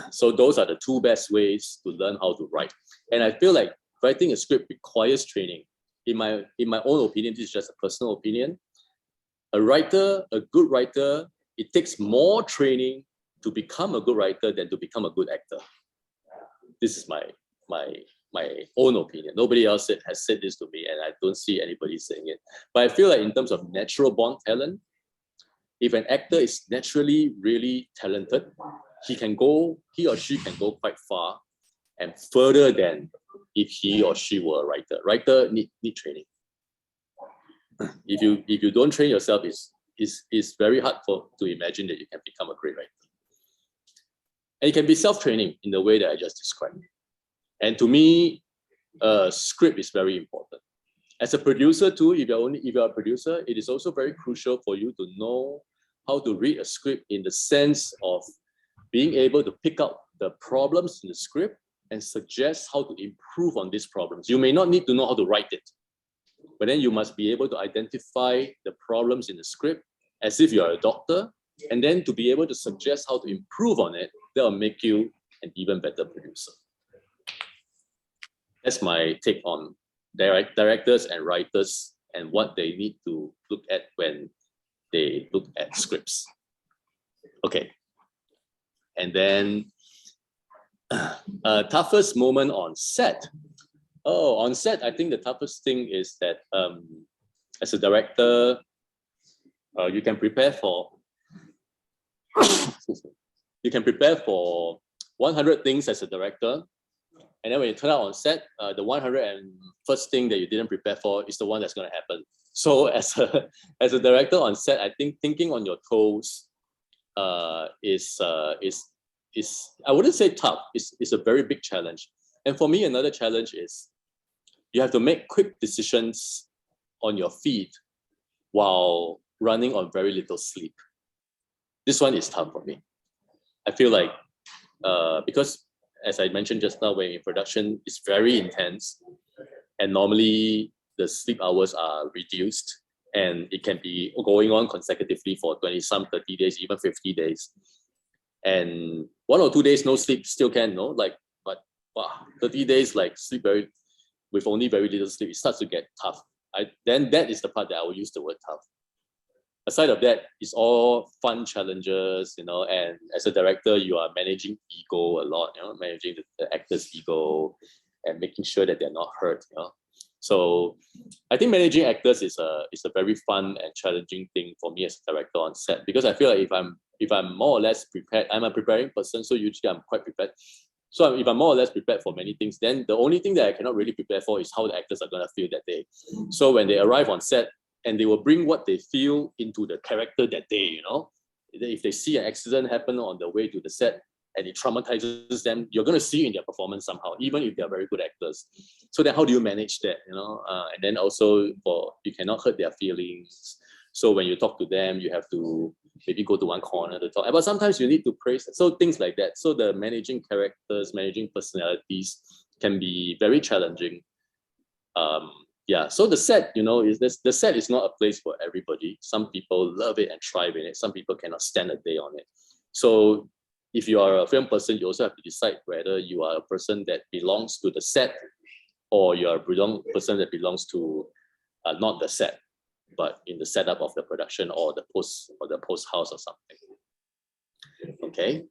So those are the two best ways to learn how to write. And I feel like writing a script requires training. In my own opinion, this is just a personal opinion. A good writer, it takes more training to become a good writer than to become a good actor. This is my own opinion. Nobody else has said this to me, and I don't see anybody saying it. But I feel like in terms of natural born talent, if an actor is naturally really talented, he or she can go quite far and further than if he or she were a writer. Writer need training. If you don't train yourself, it's very hard to imagine that you can become a great writer. And it can be self-training in the way that I just described. And to me, script is very important. As a producer too, if you're a producer, it is also very crucial for you to know how to read a script in the sense of being able to pick out the problems in the script and suggest how to improve on these problems. You may not need to know how to write it, but then you must be able to identify the problems in the script as if you're a doctor, and then to be able to suggest how to improve on it. That will make you an even better producer. That's my take on directors and writers and what they need to look at when they look at scripts. Okay. And then toughest moment on set. Oh, on set, I think the toughest thing is that as a director, you can prepare for 100 things as a director, and then when you turn out on set, the 101st thing that you didn't prepare for is the one that's going to happen. So as a director on set, I think thinking on your toes is I wouldn't say tough. It's a very big challenge. And for me, another challenge is you have to make quick decisions on your feet while running on very little sleep. This one is tough for me. I feel like because, as I mentioned just now, when in production, it's very intense, and normally the sleep hours are reduced, and it can be going on consecutively for 20-some, 30 days, even 50 days. And 1 or 2 days no sleep still can, no? Like, but wow, 30 days like sleep very. with only very little sleep, it starts to get tough. Then that is the part that I will use the word tough. Aside of that, it's all fun challenges, you know, and as a director, you are managing ego a lot, you know, managing the actor's ego and making sure that they're not hurt, you know. So I think managing actors is a very fun and challenging thing for me as a director on set, because I feel like if I'm more or less prepared, I'm a preparing person, so usually I'm quite prepared. So if I'm more or less prepared for many things, then the only thing that I cannot really prepare for is how the actors are going to feel that day. So when they arrive on set, and they will bring what they feel into the character that day, you know. If they see an accident happen on the way to the set and it traumatizes them, you're going to see in their performance somehow, even if they're very good actors. So then how do you manage that, you know? And then also, you cannot hurt their feelings. So when you talk to them, you have to maybe go to one corner to talk. But sometimes you need to praise, so things like that. So the managing characters, managing personalities can be very challenging. Yeah, so the set, you know, the set is not a place for everybody. Some people love it and thrive in it. Some people cannot stand a day on it. So if you are a film person, you also have to decide whether you are a person that belongs to the set, or you are a person that belongs to not the set, but in the setup of the production or the post house or something. Okay.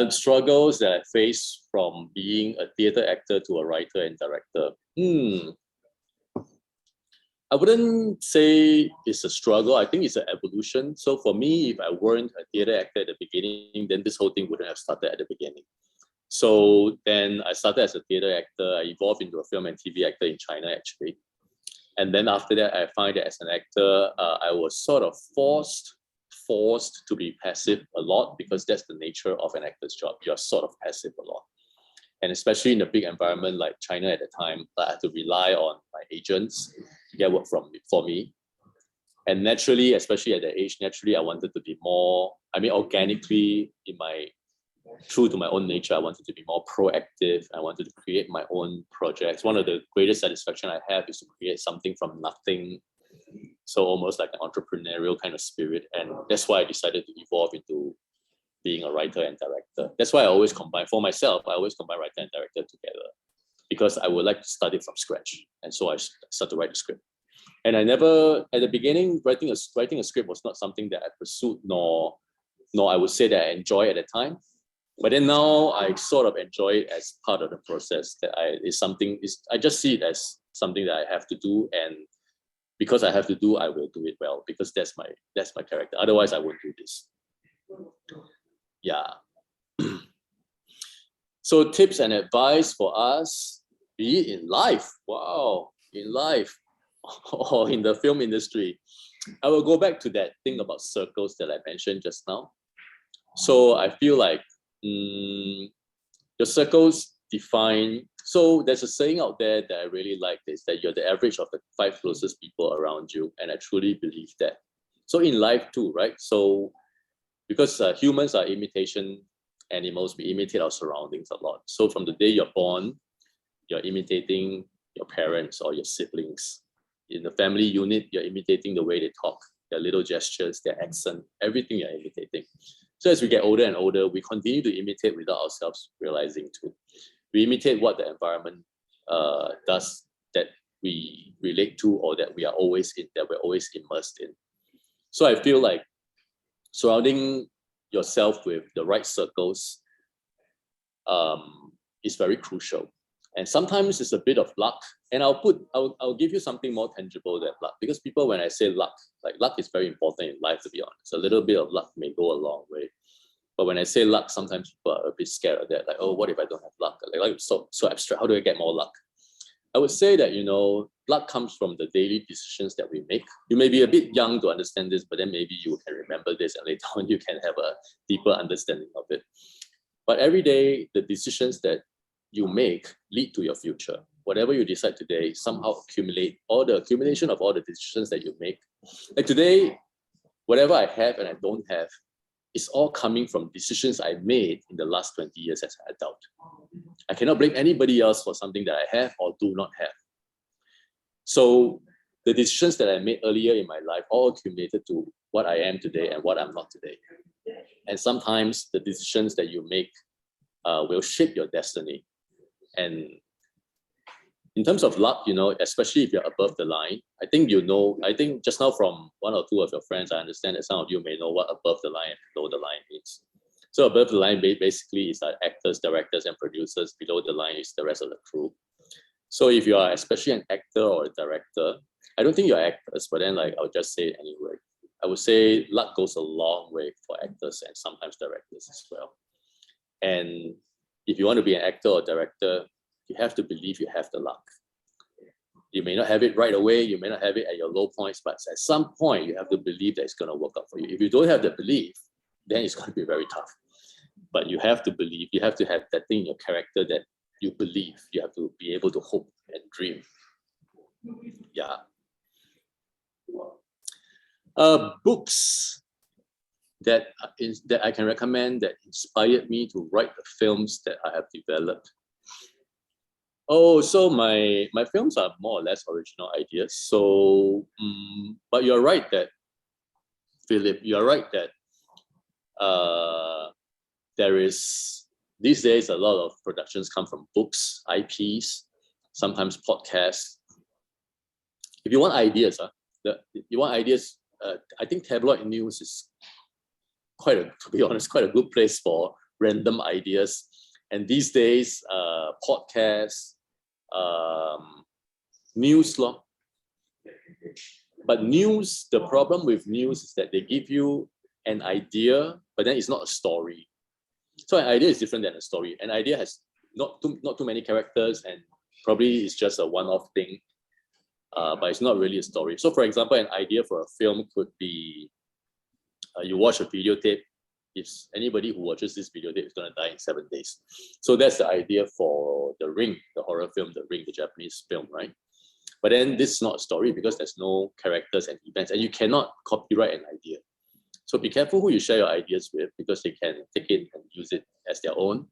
Struggles that I face from being a theatre actor to a writer and director. I wouldn't say it's a struggle. I think it's an evolution. So for me, if I weren't a theatre actor at the beginning, then this whole thing wouldn't have started at the beginning. So then I started as a theatre actor. I evolved into a film and TV actor in China, actually. And then after that, I find that as an actor, I was sort of forced to be passive a lot, because that's the nature of an actor's job. You're sort of passive a lot. And especially in a big environment like China at the time, I had to rely on my agents to get work for me. And naturally, especially at that age, naturally, I wanted to be more, organically, true to my own nature, I wanted to be more proactive. I wanted to create my own projects. One of the greatest satisfaction I have is to create something from nothing. So almost like an entrepreneurial kind of spirit. And that's why I decided to evolve into being a writer and director. That's why I always combine, for myself, I always combine writer and director together, because I would like to start it from scratch. And so I started to write the script. And I never, at the beginning, writing a script was not something that I pursued, nor I would say that I enjoy at the time. But then now I sort of enjoy it as part of the process. That I just see it as something that I have to do, and because I have to do, I will do it well, because that's my character. Otherwise, I won't do this. Yeah. So tips and advice for us, be it in life, in life, or in the film industry. I will go back to that thing about circles that I mentioned just now. So I feel like your circles define. So there's a saying out there that I really like, is that you're the average of the 5 closest people around you. And I truly believe that. So in life too, right? So because humans are imitation animals, we imitate our surroundings a lot. So from the day you're born, you're imitating your parents or your siblings. In the family unit, you're imitating the way they talk, their little gestures, their accent, everything you're imitating. So as we get older and older, we continue to imitate without ourselves realizing too. We imitate what the environment does that we relate to, or that we're always immersed in. So I feel like surrounding yourself with the right circles is very crucial. And sometimes it's a bit of luck. And I'll give you something more tangible than luck, because people, when I say luck, like luck is very important in life, to be honest. A little bit of luck may go a long way. But when I say luck, sometimes people are a bit scared of that. Like, oh, what if I don't have luck? Like so abstract. How do I get more luck? I would say that, luck comes from the daily decisions that we make. You may be a bit young to understand this, but then maybe you can remember this, and later on you can have a deeper understanding of it. But every day, the decisions that you make lead to your future. Whatever you decide today somehow accumulation of all the decisions that you make. Like today, whatever I have and I don't have, is all coming from decisions I made in the last 20 years as an adult. I cannot blame anybody else for something that I have or do not have. So the decisions that I made earlier in my life all accumulated to what I am today and what I'm not today. And sometimes the decisions that you make will shape your destiny. And in terms of luck, especially if you're above the line, I think just now from one or two of your friends, I understand that some of you may know what above the line and below the line means. So above the line basically is like actors, directors, and producers. Below the line is the rest of the crew. So if you are especially an actor or a director, I don't think you're actors, but then I'll just say it anyway. I would say luck goes a long way for actors and sometimes directors as well. And if you want to be an actor or director, you have to believe you have the luck. You may not have it right away, you may not have it at your low points, but at some point you have to believe that it's going to work out for you. If you don't have the belief, then it's going to be very tough. But you have to believe, you have to have that thing in your character that you believe. You have to be able to hope and dream. Yeah. Books that I can recommend that inspired me to write the films that I have developed. Oh, so my films are more or less original ideas. So, but you're right that, Philip, you're right that there is, these days, a lot of productions come from books, IPs, sometimes podcasts. If you want ideas, I think tabloid news is to be honest, quite a good place for random ideas. And these days, podcasts, news law. But news, the problem with news is that they give you an idea, but then it's not a story. So an idea is different than a story. An idea has not too many characters and probably it's just a one-off thing, but it's not really a story. So for example, an idea for a film could be, you watch a videotape. If anybody who watches this videotape is going to die in 7 days. So that's the idea for The Ring, the horror film, The Ring, the Japanese film, right? But then this is not a story because there's no characters and events, and you cannot copyright an idea. So be careful who you share your ideas with because they can take it and use it as their own.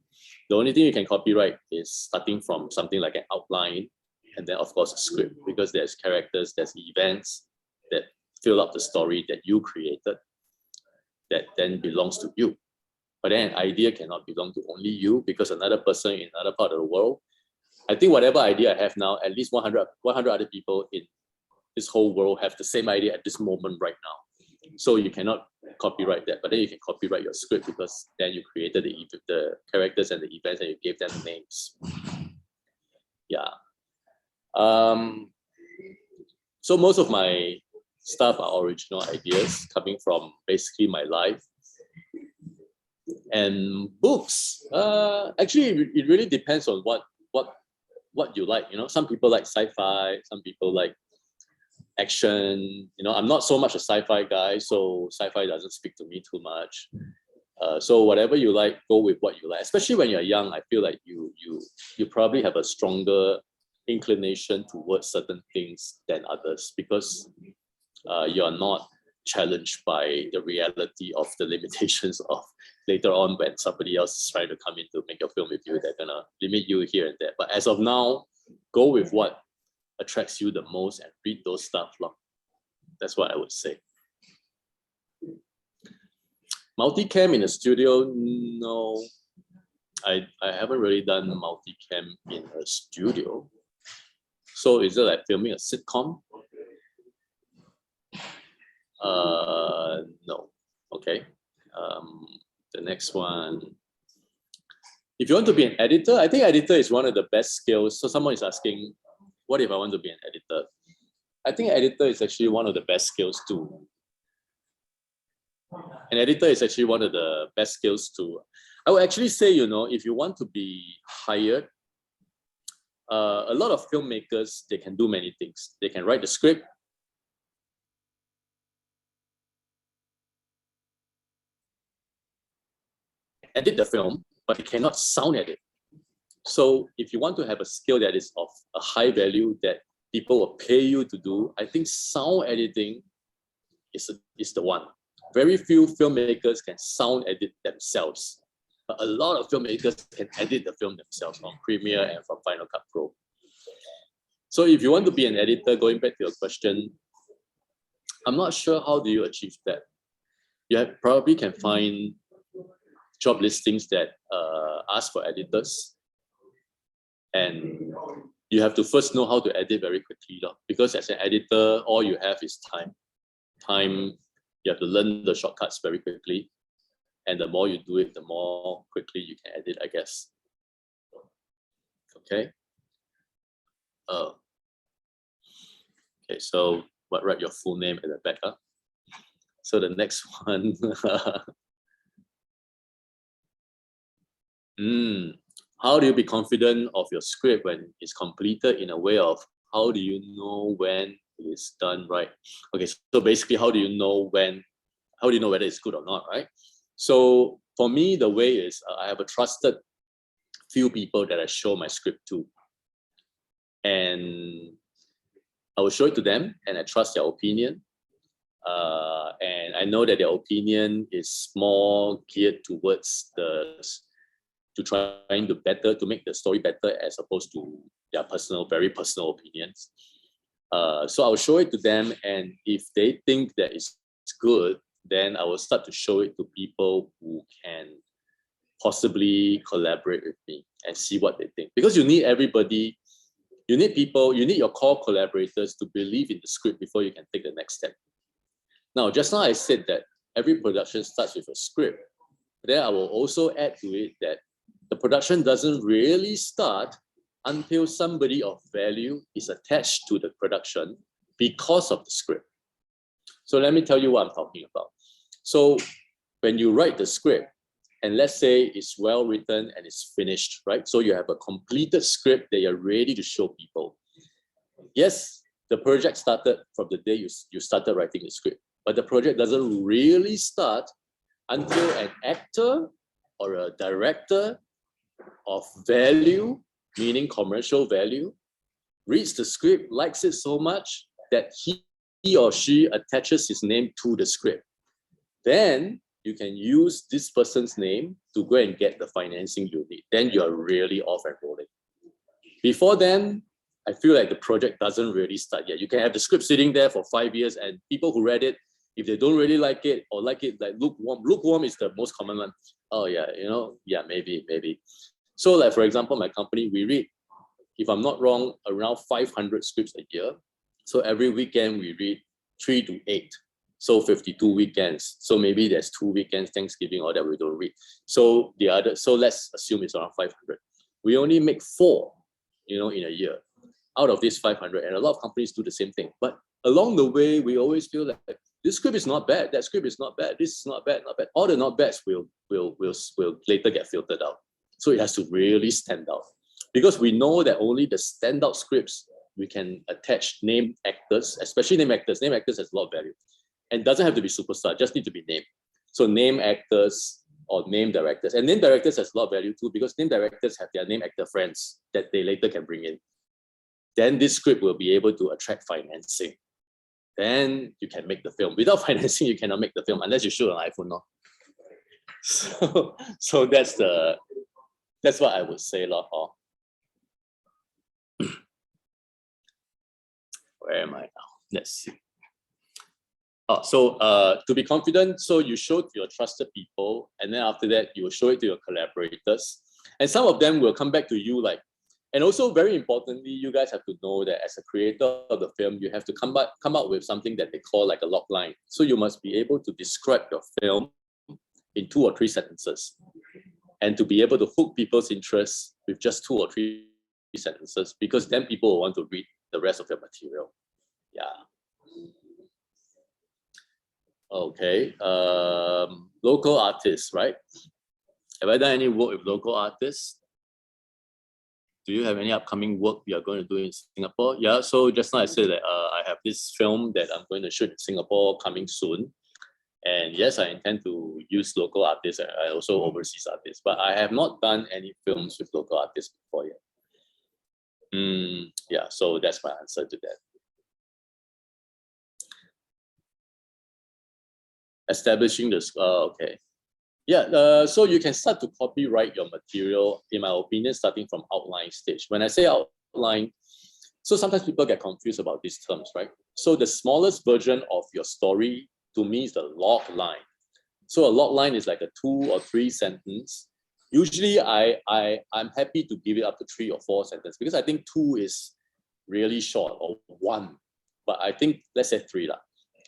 The only thing you can copyright is starting from something like an outline and then of course a script, because there's characters, there's events that fill up the story that you created that then belongs to you. But then an idea cannot belong to only you because another person in another part of the world, I think whatever idea I have now, at least 100 other people in this whole world have the same idea at this moment right now. So you cannot copyright that, but then you can copyright your script because then you created the characters and the events and you gave them names. Yeah. So most of my stuff are original ideas coming from basically my life. And books, actually it really depends on what you like. Some people like sci-fi, some people like action. I'm not so much a sci-fi guy, so sci-fi doesn't speak to me too much. So whatever you like, go with what you like. Especially when you're young, I feel like you probably have a stronger inclination towards certain things than others because you're not challenged by the reality of the limitations of later on when somebody else is trying to come in to make a film with you. They're gonna limit you here and there. But as of now, go with what attracts you the most and read those stuff. That's what I would say. Multicam in a studio? No, I haven't really done multicam in a studio. So is it like filming a sitcom? No. Okay. The next one. If you want to be an editor, I think editor is one of the best skills. So someone is asking, what if I want to be an editor? I think editor is actually one of the best skills too. An editor is actually one of the best skills too. I would actually say, if you want to be hired, a lot of filmmakers, they can do many things. They can write the script. Edit the film, but they cannot sound edit. So if you want to have a skill that is of a high value that people will pay you to do, I think sound editing is the one. Very few filmmakers can sound edit themselves. But a lot of filmmakers can edit the film themselves from Premiere and from Final Cut Pro. So if you want to be an editor, going back to your question, I'm not sure how do you achieve that. You probably can find job listings that ask for editors. And you have to first know how to edit very quickly, because as an editor, all you have is time. You have to learn the shortcuts very quickly. And the more you do it, the more quickly you can edit, I guess. Okay. Okay, so write your full name at the back. So the next one. How do you be confident of your script when it's completed, in a way of how do you know when it's done right? Okay, so basically, how do you know whether it's good or not, right? So for me, the way is I have a trusted few people that I show my script to. And I will show it to them, and I trust their opinion. And I know that their opinion is more geared towards trying to make the story better, as opposed to their very personal opinions. So I'll show it to them, and if they think that it's good, then I will start to show it to people who can possibly collaborate with me and see what they think. Because you need everybody, you need your core collaborators to believe in the script before you can take the next step. Now, just now I said that every production starts with a script. Then I will also add to it that the production doesn't really start until somebody of value is attached to the production because of the script. So let me tell you what I'm talking about. So when you write the script, and let's say it's well written and it's finished, right? So you have a completed script that you're ready to show people. Yes, the project started from the day you started writing the script, but the project doesn't really start until an actor or a director of value, meaning commercial value, reads the script, likes it so much that he or she attaches his name to the script. Then you can use this person's name to go and get the financing you need. Then you're really off and rolling. Before then, I feel like the project doesn't really start yet. You can have the script sitting there for 5 years, and people who read it, if they don't really like it, or like it like lukewarm is the most common one. Oh yeah, maybe. So like, for example, my company, we read, if I'm not wrong, around 500 scripts a year. So every weekend we read 3 to 8. So 52 weekends. So maybe there's 2 weekends, Thanksgiving, or that we don't read. So let's assume it's around 500. We only make 4, in a year out of this 500. And a lot of companies do the same thing. But along the way, we always feel like this script is not bad, that script is not bad, this is not bad, not bad. All the not bads will later get filtered out. So it has to really stand out. Because we know that only the standout scripts we can attach named actors, especially named actors. Named actors has a lot of value. And doesn't have to be superstar, just need to be named. So name actors or name directors. And name directors has a lot of value too, because name directors have their name actor friends that they later can bring in. Then this script will be able to attract financing. Then you can make the film. Without financing, you cannot make the film unless you shoot an iPhone. No? So that's what I would say. Where am I now? Let's see. To be confident, so you show it to your trusted people, and then after that, you will show it to your collaborators. And some of them will come back to you and also very importantly, you guys have to know that as a creator of the film, you have to come up with something that they call like a log line. So you must be able to describe your film in 2 or 3 sentences, and to be able to hook people's interest with just 2 or 3 sentences, because then people will want to read the rest of your material. Yeah. Okay, local artists, right? Have I done any work with local artists? Do you have any upcoming work you are going to do in Singapore? Yeah, so just now I said that I have this film that I'm going to shoot in Singapore coming soon. And yes, I intend to use local artists and also overseas artists, but I have not done any films with local artists before yet. Yeah, so that's my answer to that. Establishing this, okay. Yeah, so you can start to copyright your material, in my opinion, starting from outline stage. When I say outline, so sometimes people get confused about these terms, right? So the smallest version of your story to me is the log line. So a log line is like a 2 or 3 sentence Usually I'm happy to give it up to 3 or 4 sentences because I think 2 is really short, or 1. But I think let's say 3 lah.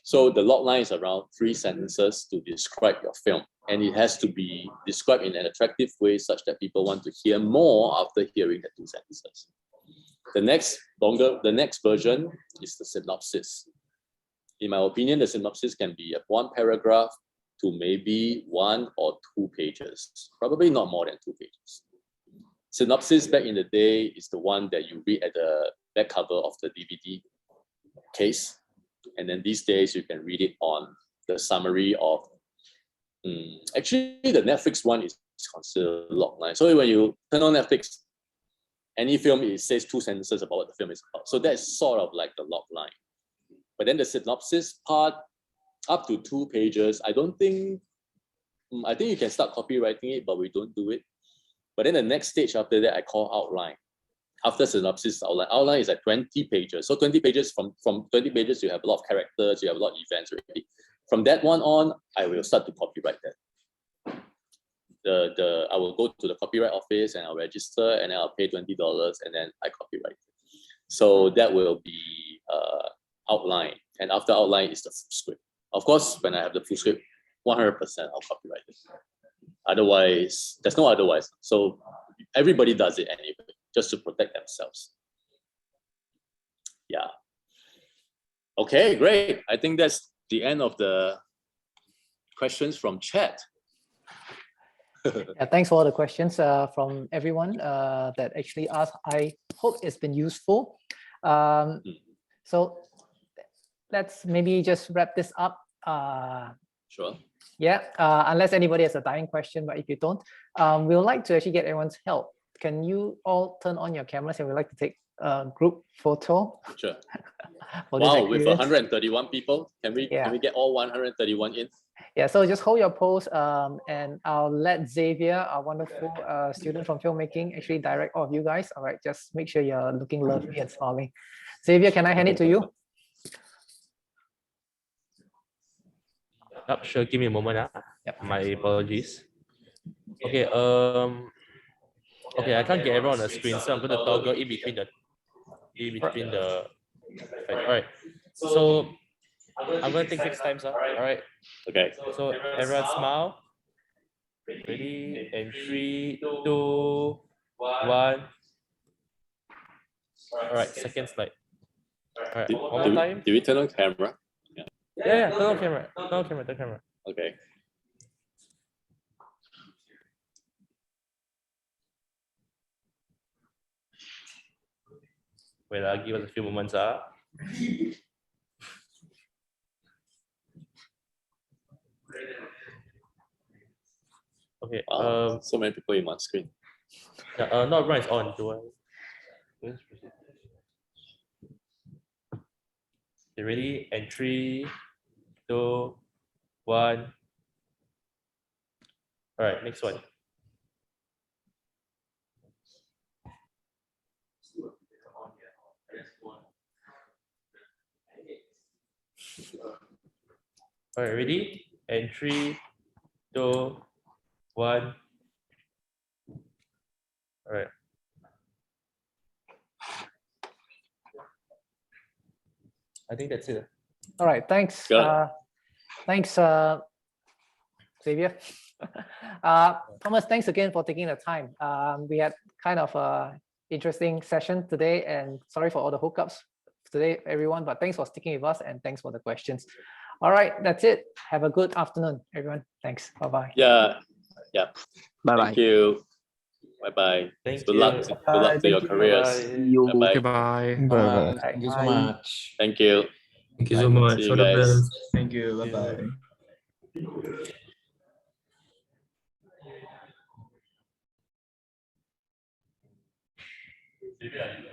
So the log line is around 3 sentences to describe your film, and it has to be described in an attractive way such that people want to hear more after hearing the 2 sentences. The next version is the synopsis. In my opinion, the synopsis can be 1 paragraph to maybe 1 or 2 pages, probably not more than 2 pages. Synopsis back in the day is the one that you read at the back cover of the DVD case. And then these days you can read it on the summary of, actually the Netflix one is considered logline. So when you turn on Netflix, any film, it says 2 sentences about what the film is about. So that's sort of like the logline. But then the synopsis part, up to 2 pages, I think you can start copywriting it, but we don't do it. But then the next stage after that, I call outline. After synopsis, outline is like 20 pages. So 20 pages, from 20 pages, you have a lot of characters, you have a lot of events already. From that one on, I will start to copyright that. I will go to the copyright office and I'll register, and then I'll pay $20, and then I copyright it. So that will be outline. And after outline is the full script. Of course, when I have the full script, 100% I'll copyright it. Otherwise, there's no otherwise. So everybody does it anyway, just to protect themselves. Yeah. Okay, great. I think that's the end of the questions from chat. Yeah, thanks for all the questions from everyone that actually asked. I hope it's been useful. So let's maybe just wrap this up. Sure. Yeah, unless anybody has a dying question, but if you don't, we would like to actually get everyone's help. Can you all turn on your cameras, and we'd like to take a group photo? Sure. For this Wow, with experience. 131 people, can we get all 131 in? Yeah, so just hold your pose, and I'll let Xavier, our wonderful student from filmmaking, actually direct all of you guys. All right, just make sure you're looking lovely and smiling. Xavier, can I hand it to you? Yep, sure. Give me a moment. Yep. My apologies. Okay. Okay, I can't get everyone on the screen, so I'm going to toggle in between the. All right. So I'm going to take 6 times. All right. Okay. So everyone smile. Ready? And 3, 2, 1. All right. Second slide. All right. One more time. Did we turn on camera? Yeah. Turn on camera. Turn camera. Okay. Wait, give us a few moments. Okay. Wow, so many people in one screen. Yeah, not everyone is on. Do I? Okay, ready? And 3, 2, 1. All right, next one. All right, ready? And 3, 2, 1. All right. I think that's it. All right, thanks. Thanks, Xavier. Thomas, thanks again for taking the time. We had kind of an interesting session today, and sorry for all the hookups today, everyone, but thanks for sticking with us, and thanks for the questions. All right, that's it. Have a good afternoon, everyone. Thanks. Bye-bye. Yeah. Bye-bye. Thank you. Bye-bye. Good luck. Good luck to your careers. Bye-bye. Goodbye. Bye. Thank you so much. Thank you. Thank you so much. See you guys. Thank you. Bye-bye. Yeah.